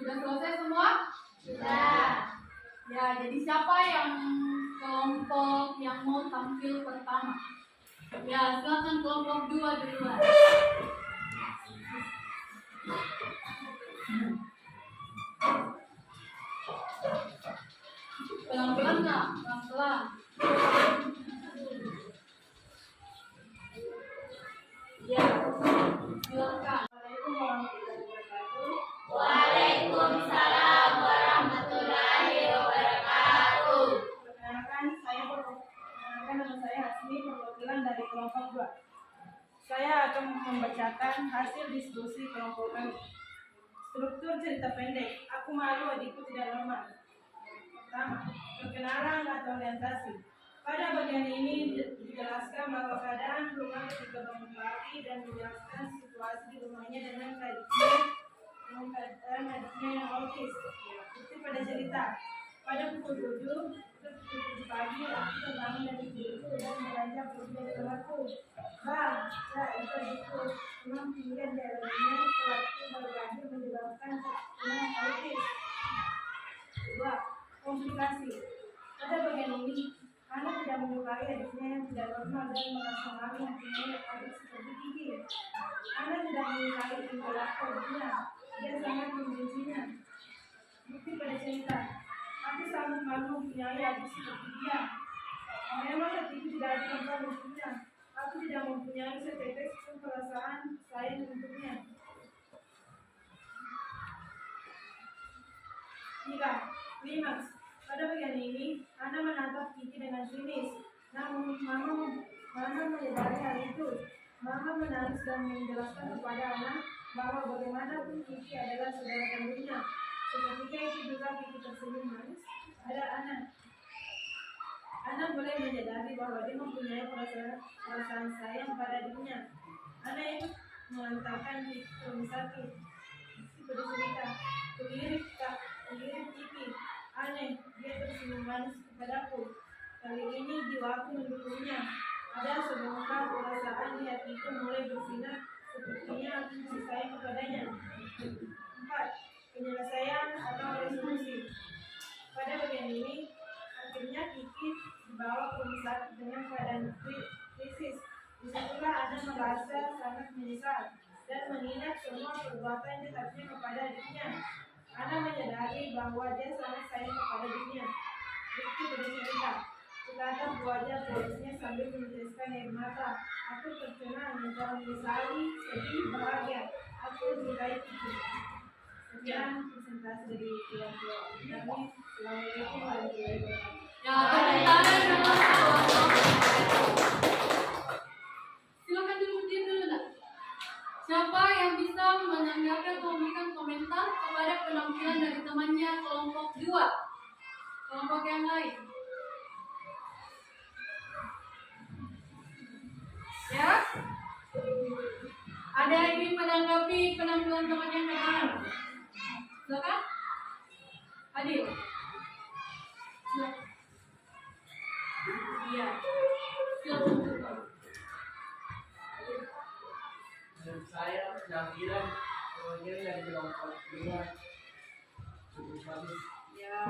Sudah selesai semua? Sudah. Ya, jadi siapa yang kelompok yang mau tampil pertama? Ya, silakan kelompok 2 duluan. Pelan-pelan nggak? Pelan-pelan. Ya, silakan. Waalaikumsalam warahmatullahi wabarakatuh. Perkenalkan, nama saya Hasmi, perwakilan dari kelompok 2. Saya akan membacakan hasil diskusi kelompok kami. Struktur cerita pendek, aku malu adikku tidak normal. Pertama, perkenalan atau orientasi. Pada bagian ini dijelaskan bahwa keadaan rumah ketika bangun pagi dan menjelaskan situasi di rumahnya dengan keadaan adiknya yang autis. Bukti pada cerita. Pada pukul 7 pagi, aku terbangun dari tidurku dan beranjak pergi dari kamarku. Bang, ya itu adikku. Memang kemudian dialaminya sewaktu baru lahir menyebabkan terkena autis. 2. Komplikasi. Pada bagian ini, anak tidak menyukai adiknya yang tidak normal dan merasa malu mempunyai adik seperti gigi. Anak tidak menyukai tingkah laku adiknya. Dia sangat membencinya. Bukti pada cerita. Aku sangat malu mempunyai adik seperti dia. Memang adikku tidak ada tempat untuknya. Aku tidak mempunyai setetes pun perasaan sayang untuknya. 3. Klimaks. Pada bagian ini, Ana menatap Kiki dengan sinis. Namun, Mama menyadari hal itu. Mama menangis dan menjelaskan kepada Ana bahwa bagaimanapun Kiki adalah saudara kandungnya. Seketika itu juga Kiki tersenyum manis. Ada Ana. Ana mulai menyadari bahwa dia mempunyai perasaan sayang pada dirinya. Ana ikut mengantarkan Kiki ke rumah sakit. Seperti cerita, kulirik Kiki. Aneh, dia tersenyum manis kepadaku. Kali ini jiwaku mendukungnya. Ada sebongkah perasaan di hatiku mulai bersinar. Sepertinya aku masih sayang kepadanya. 4. Penyelesaian atau resolusi. Pada bagian ini, akhirnya Kiki dibawa ke rumah sakit dengan keadaan krisis. Disitulah Ana merasa sangat menyesal dan mengingat semua perbuatan jahatnya kepada adiknya. Ana menyadari bahwa dia sangat sayang kepada dirinya. Bukti pada cerita. Sekadar wajah polisnya sambil meneteskan air mata. Aku tercengang antara menyesali, sedih, bahagia. Aku mencintai Kiki. Sekian presentasi dari kelompok kami. Assalamualaikum warahmatullahi wabarakatuh. Ya, tepuk tangan dong. Silakan diundi dulu, nak. Siapa yang bisa menanggapi atau memberikan komentar kepada penampilan dari temannya kelompok 2? Kelompok yang lain. Ya, menanggapi penampilan temannya kemarin? Silakan. Adil. Silakan. Iya. Silakan. Menurut saya penampilan kemudian dari kelompok dua cukup bagus. Ya.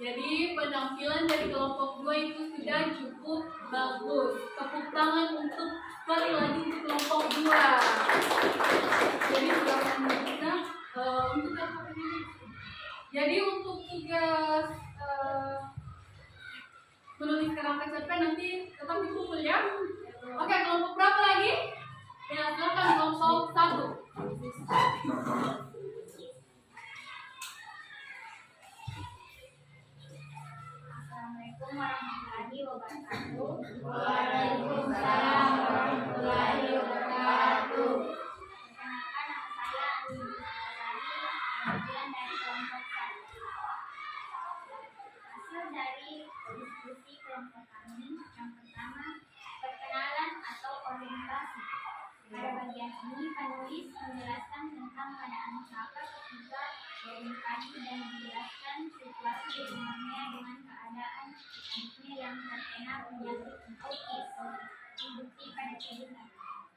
Jadi penampilan dari kelompok 2 itu sudah cukup bagus. Tepuk tangan untuk sekali lagi di kelompok 2. Jadi silakan kita untuk apa ini? Jadi untuk tugas menulis kerangka cerpen nanti tetap dikumpul ya. Oke, kelompok berapa lagi? Ya, silakan kelompok 1. Assalamualaikum warahmatullahi wabarakatuh. Waalaikumsalam warahmatullahi wabarakatuh. Perkenalkan, nama saya Andi Sari, bagian dari kelompok 1. Hasil dari diskusi kelompok kami yang pertama, perkenalan atau orientasi. Pada bagian ini, penulis menjelaskan tentang keadaan masyarakat ketika diedukasi dan menjelaskan situasi di rumahnya dengan keadaan adiknya yang terkena penyakit autis. Bukti pada cerita.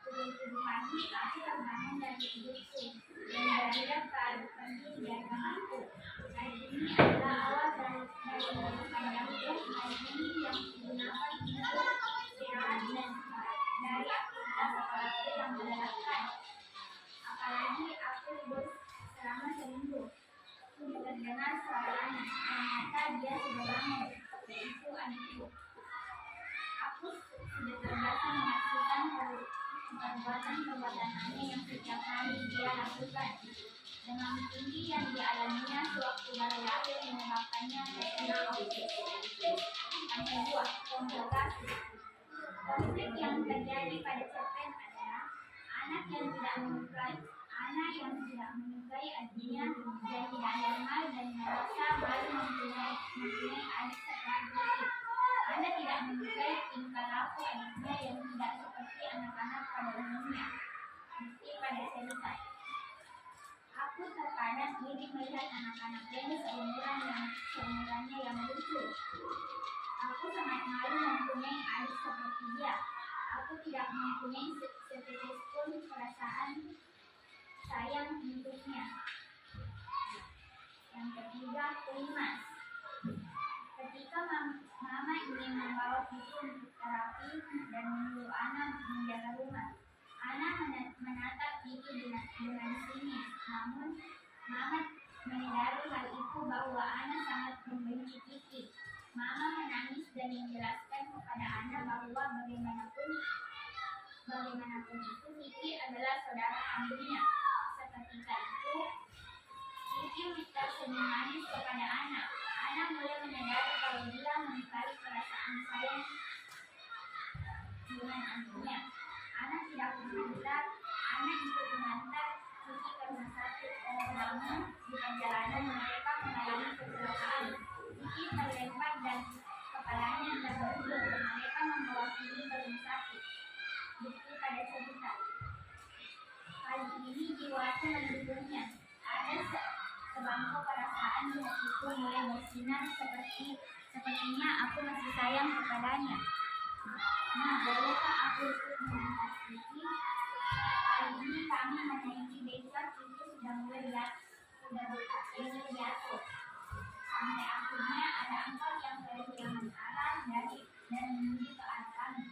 Tubuh pagi, aku terbangun dari tidurku dan berada pada pergi dari kamarku. Hari ini adalah awal dari panjangku. Hari ini yang digunakan untuk istirahat dan dari aktivitas sekolahku yang melelahkan. Apalagi aku libur selama seminggu. Sudah terdengar suara anak. Ternyata dia sudah bangun. Itu adikku. Aku sudah terbiasa menyaksikan perbuatan-perbuatan aneh yang setiap hari dia lakukan. Dengan tinggi yang dialaminya sewaktu baru lahir menyebabkannya terkena autis. Yang kedua, komplikasi. Konflik yang terjadi pada cerpen adalah anak yang tidak menyukai adiknya dan tidak normal dan merasa baru mempunyai adik setelah itu. Anda tidak menyukai tingkah laku adiknya yang tidak seperti anak-anak pada umumnya. Bukti pada cerita. Aku terkadang iri melihat anak-anak yang seumurannya yang lucu. Aku sangat malu mempunyai adik seperti dia. Aku tidak mempunyai setetes pun perasaan sayang untuknya. Yang ketiga, tumas. Ketika mama ingin membawa Pipi untuk terapi dan menyuruh Ana menjaga rumah, Ana menatap Pipi dengan sinis. Namun, mama menyadari hal itu bahwa Ana sangat membenci Pipi. Mama menangis dan menjelaskan kepada Ana bahwa bagaimanapun itu Pipi adalah saudara kandungnya. Seketika itu, Pipi tersenyum manis kepada Ana. Ana mulai menyadari kalau dia menyukai perasaan sayang dengan adiknya. Ana tidak pernah bilang. Ana ikut mengantar Pipi ke rumah sakit. Namun di perjalanan mereka mengalami kecelakaan. Pipi terlempar dan kepalanya terbentur. Mereka membawa Pipi ke rumah sakit. Bukti pada cerita. Kali ini jiwaku mendukungnya. Ada sebangkau perasaan di hatiku mulai bersinar sepertinya aku masih sayang kepadanya. Nah, bolehkah aku ikut mengantar Pipi? Kali ini kami menaiki desa. Pipi sudah mulai jatuh. Sampai akhirnya ada angkot yang kehilangan arah dan menuju ke arah kami.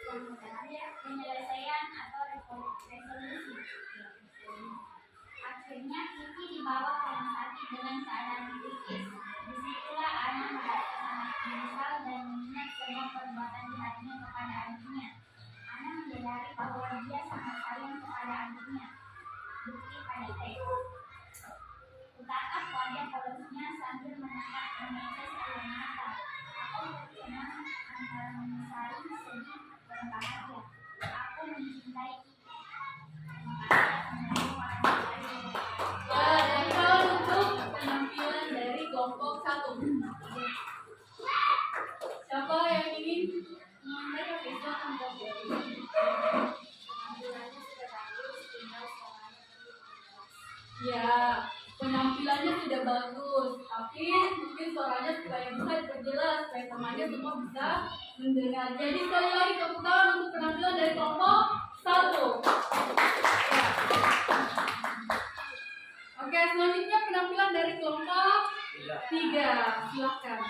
Yang terakhir, penyelesaian atau resolusi. Akhirnya Pipi dibawa ke rumah sakit dengan keadaan kritis. Disitulah Ana merasa sangat menyesal dan mengingat semua perbuatan jahatnya kepada adiknya. Ana menyadari bahwa dia sangat sayang kepada adiknya. Bukti pada teks. Kutatap wajah polosnya sambil menatap menetes air mata. Aku senang antara menyesali, sedih, dan bahagia. Aku mencintai Pipi. Terima kasih. Assalamualaikum warahmatullahi wabarakatuh. Dan kalau untuk penampilan dari kelompok 1. Siapa yang ingin mengenai silakan kelompok. Penampilannya sudah bagus, Jadi sekali lagi tepuk tangan untuk penampilan dari kelompok 1. Ya. Oke, selanjutnya penampilan dari kelompok 3. Silakan.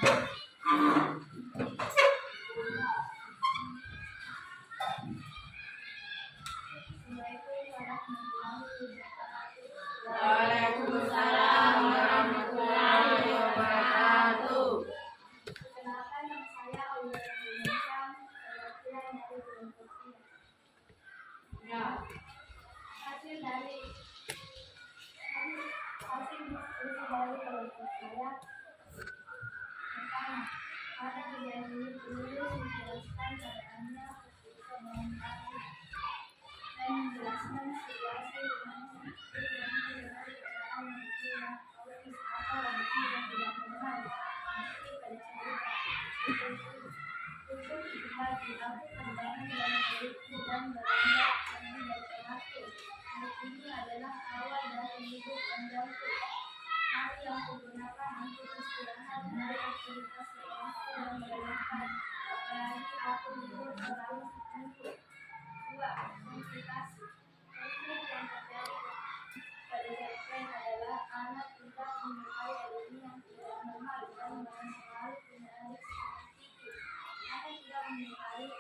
Waalaikumsalam warahmatullahi wabarakatuh. Perkenalkan, nama saya Aulia Indonesia, perwakilan dari kelompok 3. Ya. Hasil dari diskusi dari kelompok saya. Pertama, pada bagian ini penulis menjelaskan caranya ketika mengenali dan menjelaskan situasi dengan ini adalah awal dari hidup panjangku. Hari yang kugunakan untuk istirahat dari aktivitas sekolahku yang melelahkan. Apalagi aku libur selalu mengantuk. 2. Komplikasi. Konflik yang terjadi pada cerpen adalah anak tidak menyukai adiknya yang tidak normal dan selalu punya adik seperti itu. Anak tidak menyukai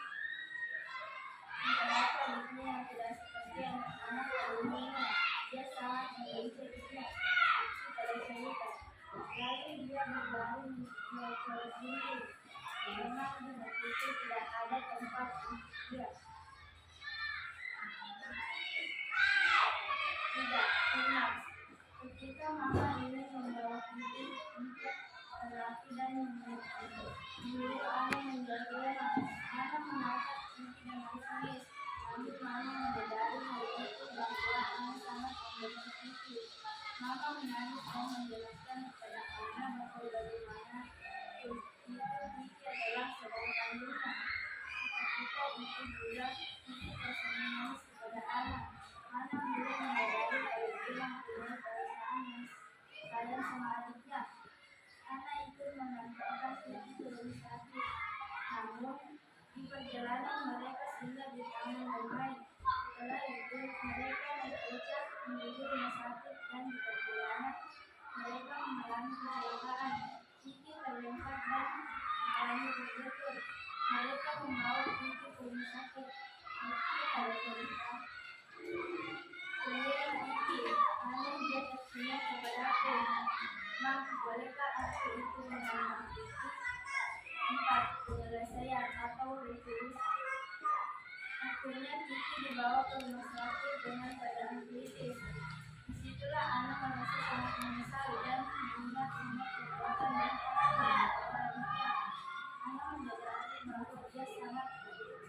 kenapa adiknya yang tidak seperti anak-anak lainnya. Dia sangat membenci adiknya. Pada cerita, lalu dia berlari mencari sendiri. Memang di waktu itu tidak ada tempat untuk dia. 3. Ketika mama ingin membawa Kiki untuk berlatih dan menyuruh Ana menjaganya, Ana menatap Kiki dengan serius. Lalu mama menyadari hal itu bahwa Ana sangat membenci Kiki. Mama menangis dan menjelaskan kepada Ana bahwa bagaimana Kiki adalah saudara kandungnya. Ketika itu juga Kiki tersenyum manis kepada Ana. Ana belum menyadari kalau dia mempunyai perasaan yang sayang sama adiknya. Ana ikut mengantarkan Kiki ke rumah sakit. Namun di perjalanan mereka singgah di taman bermain. Setelah itu mereka naik becak menuju rumah sakit dan di perjalanan mereka mengalami kecelakaan. Kiki terlempar dan mengalami terjatuh. Mereka membawa Kiki ke rumah sakit. Kiki pada cerita. Kemudian Kiki, lalu dia tersenyum kepada aku. Mak, bolehkah aku itu mengenal Kiki? 4. Penyelesaian atau resolusi. Akhirnya Kiki dibawa ke rumah sakit dengan keadaan kritis. Disitulah Ana merasa sangat menyesal dan mengingat-ingat perbuatan dan adiknya. Ana menyadari bahwa dia sangat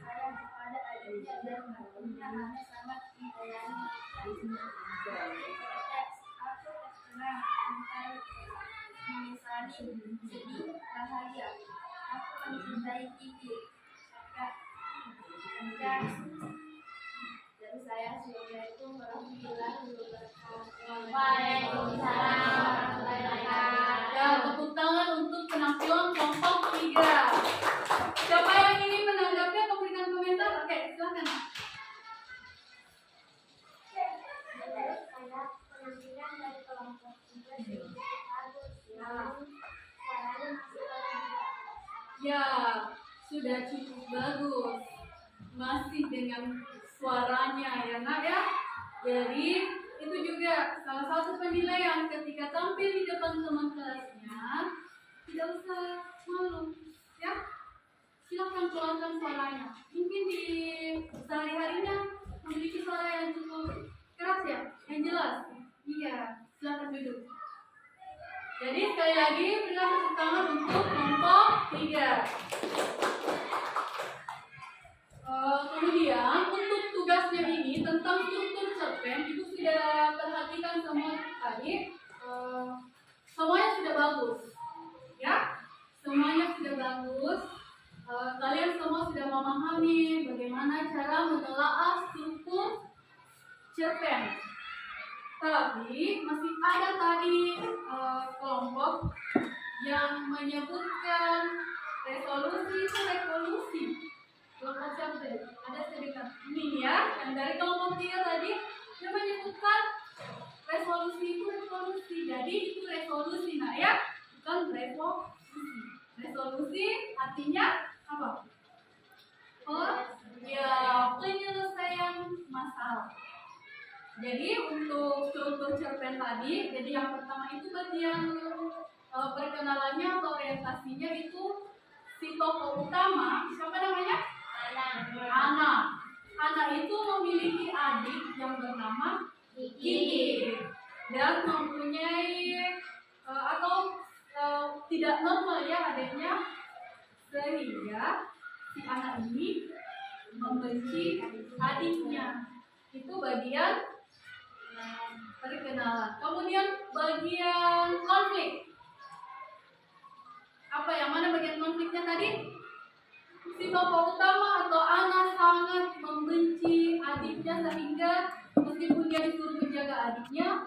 sayang kepada adiknya dan akhirnya Ana sangat menyayangi adiknya. Teks, aku terkenal antara menyesali, sedih, bahagia. Aku mencintai Kiki. Dari saya, Assalamualaikum warahmatullahi wabarakatuh. Waalaikumsalam warahmatullahi wabarakatuh. Ya, tepuk tangan untuk penampilan kelompok 3. Siapa yang ingin menanggapi atau memberikan komentar? Oke, silakan. Saya penampilan dari kelompok 3 cukup bagus. Namun suaranya masih bagus. Ya, sudah cukup bagus. Masih dengan suaranya ya nak ya. Jadi itu juga salah satu penilaian ketika tampil di depan teman kelasnya. Tidak usah malu ya. Silakan keluarkan suaranya. Mungkin di sehari-harinya memiliki suara yang cukup keras ya, yang jelas. Iya, silakan duduk. Jadi sekali lagi berikan tepuk tangan untuk kelompok 3. Kemudian untuk tugasnya ini tentang struktur cerpen itu sudah perhatikan semua tadi. Semuanya sudah bagus, ya. Semuanya sudah bagus. Kalian semua sudah memahami bagaimana cara menelaah struktur cerpen. Tapi masih ada tadi kelompok yang menyebutkan resolusi itu revolusi. resolusi. Nah ya, bukan revolusi. Resolusi artinya apa? Penyelesaian masalah. Jadi untuk struktur cerpen tadi, jadi yang pertama itu bagian perkenalannya atau orientasinya itu si tokoh utama, siapa namanya? Ana. Ana itu memiliki adik yang bernama Kiki dan mempunyai tidak normal ya adiknya, sehingga si anak ini membenci adiknya. Itu bagian perkenalan. Kemudian bagian konflik. Apa yang mana bagian konfliknya tadi? Si tokoh utama atau Ana sangat membenci adiknya sehingga meskipun dia disuruh menjaga adiknya,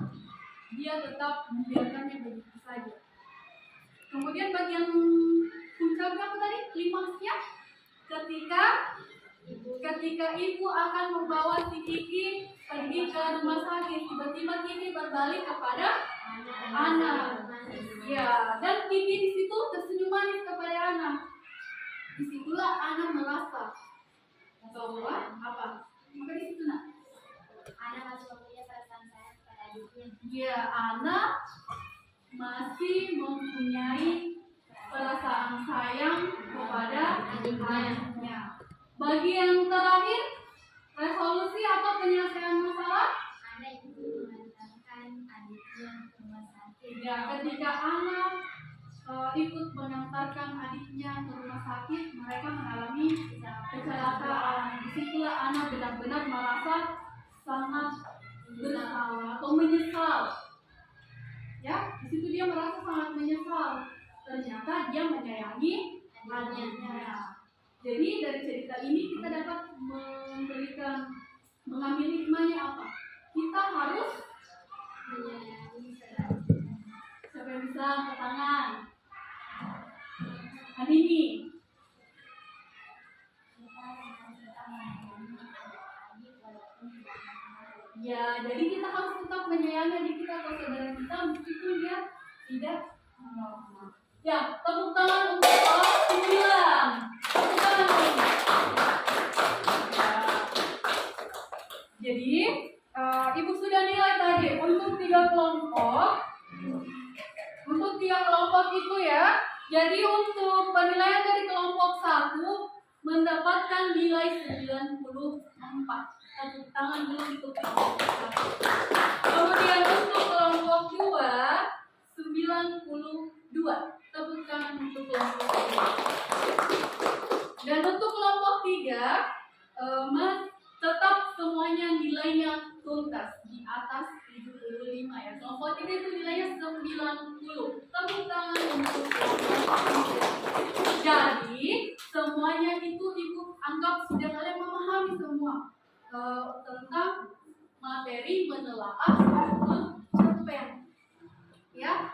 dia tetap membiarkannya begitu saja. Kemudian bagian puncaknya apa tadi? Klimaksnya ketika ibu akan membawa si Kiki pergi ke rumah sakit, tiba-tiba Kiki berbalik kepada Ana. Ya, dan Kiki di situ tersenyum manis kepada Ana. Disitulah Ana merasa bahwa apa? Maka di situ nak. Ana masih mempunyai perasaan sayang pada adiknya. Ya, Ana masih mempunyai perasaan sayang kepada adiknya. Bagi yang terakhir, resolusi atau penyelesaian masalah. Ana ikut mengantarkan adiknya ke rumah sakit. Ya, ketika Ana ikut mengantarkan adiknya ke rumah sakit, mereka mengalami kecelakaan. Disitulah Ana benar-benar merasa sangat bersalah atau menyesal. Ya, di situ dia merasa sangat menyesal. Ternyata dia menyayangi adiknya. Jadi dari cerita ini kita dapat mengambil hikmahnya apa? Kita harus Menyayangi siapa yang bisa angkat tangan? Ini. Ya, jadi kita harus tetap menyayangi adik kita atau saudara kita meskipun dia tidak normal. Ya, tepuk tangan untuk kelompok 9. Tepuk tangan. Ya. Jadi, Ibu sudah nilai tadi untuk 3 kelompok. Untuk 3 kelompok itu ya. Jadi untuk penilaian dari kelompok 1 mendapatkan nilai 94. Tepuk tangan dulu untuk kelompok 1. Kemudian untuk kelompok 2 92. Tepuk tangan untuk kelompok 2. Dan untuk kelompok 3 tetap semuanya nilainya tuntas di atas 75 ya. Kelompok 3 itu nilainya 90. Tepuk tangan untuk kelompok 3. Jadi semuanya itu Ibu anggap sudah kalian memahami semua tentang materi menelaah cerpen. Ya.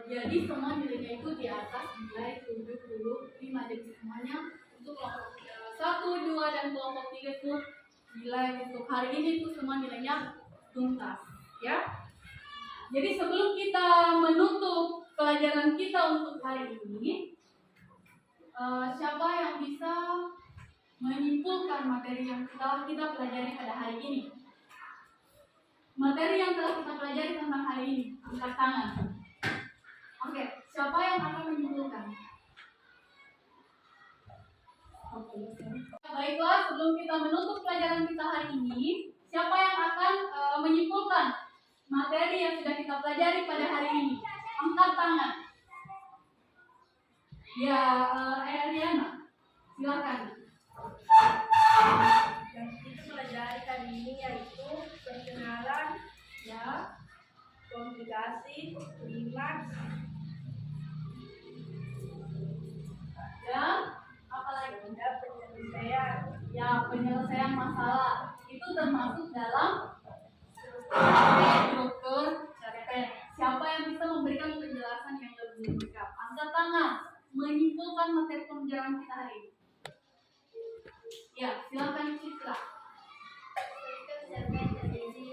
Jadi semua nilainya itu di atas nilai 75. Jadi semuanya untuk kelompok 1, 2 dan kelompok 3 itu nilai untuk hari ini itu semua nilainya tuntas, ya. Jadi sebelum kita menutup pelajaran kita untuk hari ini, siapa yang bisa menyimpulkan materi yang telah kita pelajari pada hari ini? Materi yang telah kita pelajari tentang hari ini, angkat tangan. Oke, siapa yang akan menyimpulkan? Oke. Baiklah, sebelum kita menutup pelajaran kita hari ini, siapa yang akan menyimpulkan materi yang sudah kita pelajari pada hari ini? Angkat tangan. Ya, Ariana, silakan. Yang kita pelajari kali ini yaitu perkenalan, Ya, komplikasi, klimaks, dan apa lagi? dan penyelesaian. Ya, penyelesaian masalah. Itu termasuk dalam struktur cerpen. Siapa yang bisa memberikan penjelasan yang lebih lengkap? Angkat tangan. Menyimpulkan materi pembelajaran kita hari ini. Ya, silakan Citra. Struktur cerpen terdiri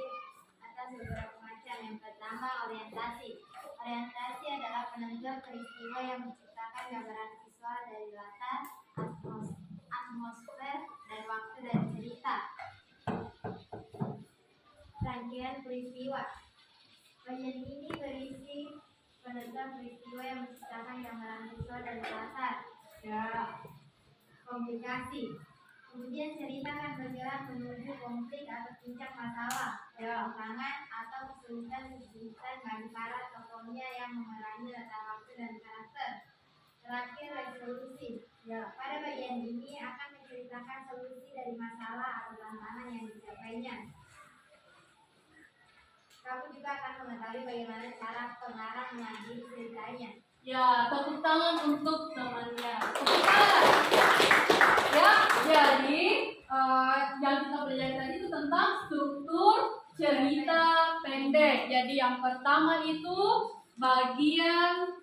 atas beberapa macam. Yang pertama, orientasi. Orientasi peristiwa. Bagian ini berisi penentuan peristiwa yang menciptakan gambaran visual dan bahasa. Ya. Komplikasi. Kemudian cerita akan bergerak menuju konflik atau puncak masalah, tantangan atau kesulitan bagi para tokohnya yang memerangi latar waktu dan karakter. Terakhir, resolusi. Pada bagian ini akan menceritakan solusi dari masalah atau tantangan yang dicapainya. Kamu juga akan mengetahui bagaimana cara pengarang mengadili ceritanya. Ya, tepuk tangan untuk temannya. Tepuk tangan. Ya, jadi yang kita pelajari tadi itu tentang struktur cerita pendek. Jadi yang pertama itu bagian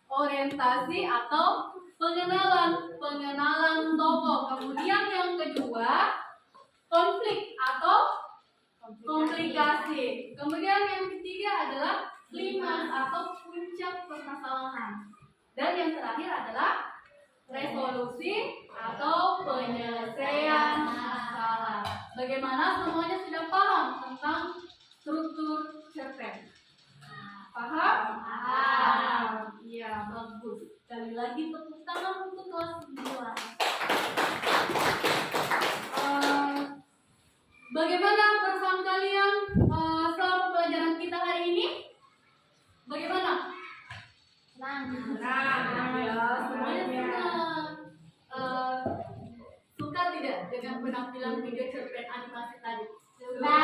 orientasi atau pengenalan tokoh. Kemudian yang kedua konflik atau komplikasi. Kemudian yang ketiga adalah klimaks atau puncak permasalahan. Dan yang terakhir adalah resolusi atau penyelesaian masalah. Bagaimana semuanya sudah paham tentang struktur cerpen? Paham? Paham. Iya, bagus. Sekali lagi tepuk tangan untuk kelas 2. Bagaimana perasaan kalian selama pelajaran kita hari ini? Bagaimana? Senang. Ya, semuanya senang. Suka tidak dengan penampilan video cerpen animasi tadi? Suka.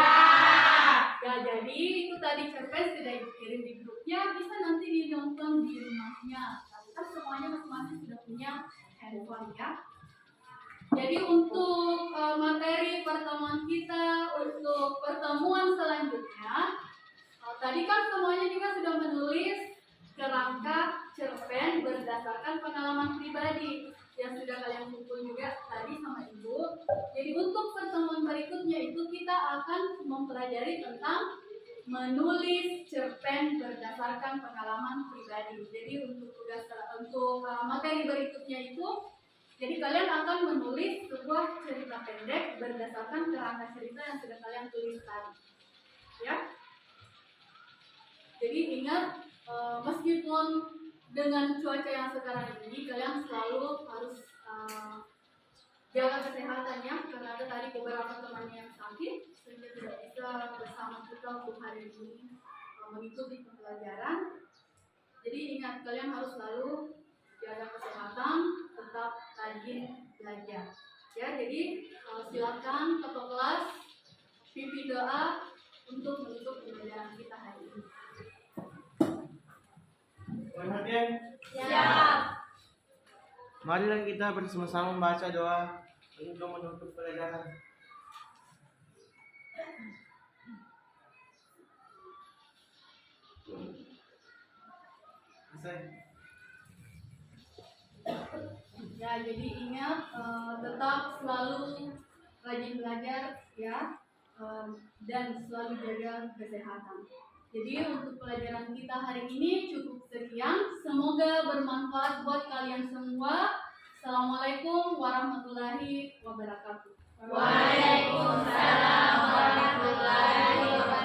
Ya, jadi itu tadi cerpen sudah dikirim di grupnya, bisa nanti ditonton di rumahnya. Tapi kan semuanya masing-masing sudah punya handphone ya. Jadi untuk materi pertemuan kita untuk pertemuan selanjutnya, tadi kan semuanya juga sudah menulis kerangka cerpen berdasarkan pengalaman pribadi yang sudah kalian kumpul juga tadi sama ibu. Jadi untuk pertemuan berikutnya itu kita akan mempelajari tentang menulis cerpen berdasarkan pengalaman pribadi. Jadi untuk materi berikutnya itu, jadi kalian akan menulis sebuah cerita pendek berdasarkan kerangka cerita yang sudah kalian tulis tadi. Ya. Jadi ingat, meskipun dengan cuaca yang sekarang ini, kalian selalu harus jaga kesehatannya, karena ada tadi beberapa teman yang sakit sehingga tidak bisa bersama kita untuk hari ini mengikuti pembelajaran. Jadi ingat, kalian harus selalu jaga kesehatan, tetap rajin belajar. Ya, jadi silakan ketua kelas pimpin doa untuk menutup pembelajaran kita hari ini. Perhatian. Siap. Marilah kita bersama-sama membaca doa untuk menutup pelajaran. Selesai. Ya, jadi ingat, tetap selalu rajin belajar ya, dan selalu jaga kesehatan. Jadi untuk pelajaran kita hari ini cukup sekian. Semoga bermanfaat buat kalian semua. Assalamualaikum warahmatullahi wabarakatuh. Waalaikumsalam warahmatullahi wabarakatuh.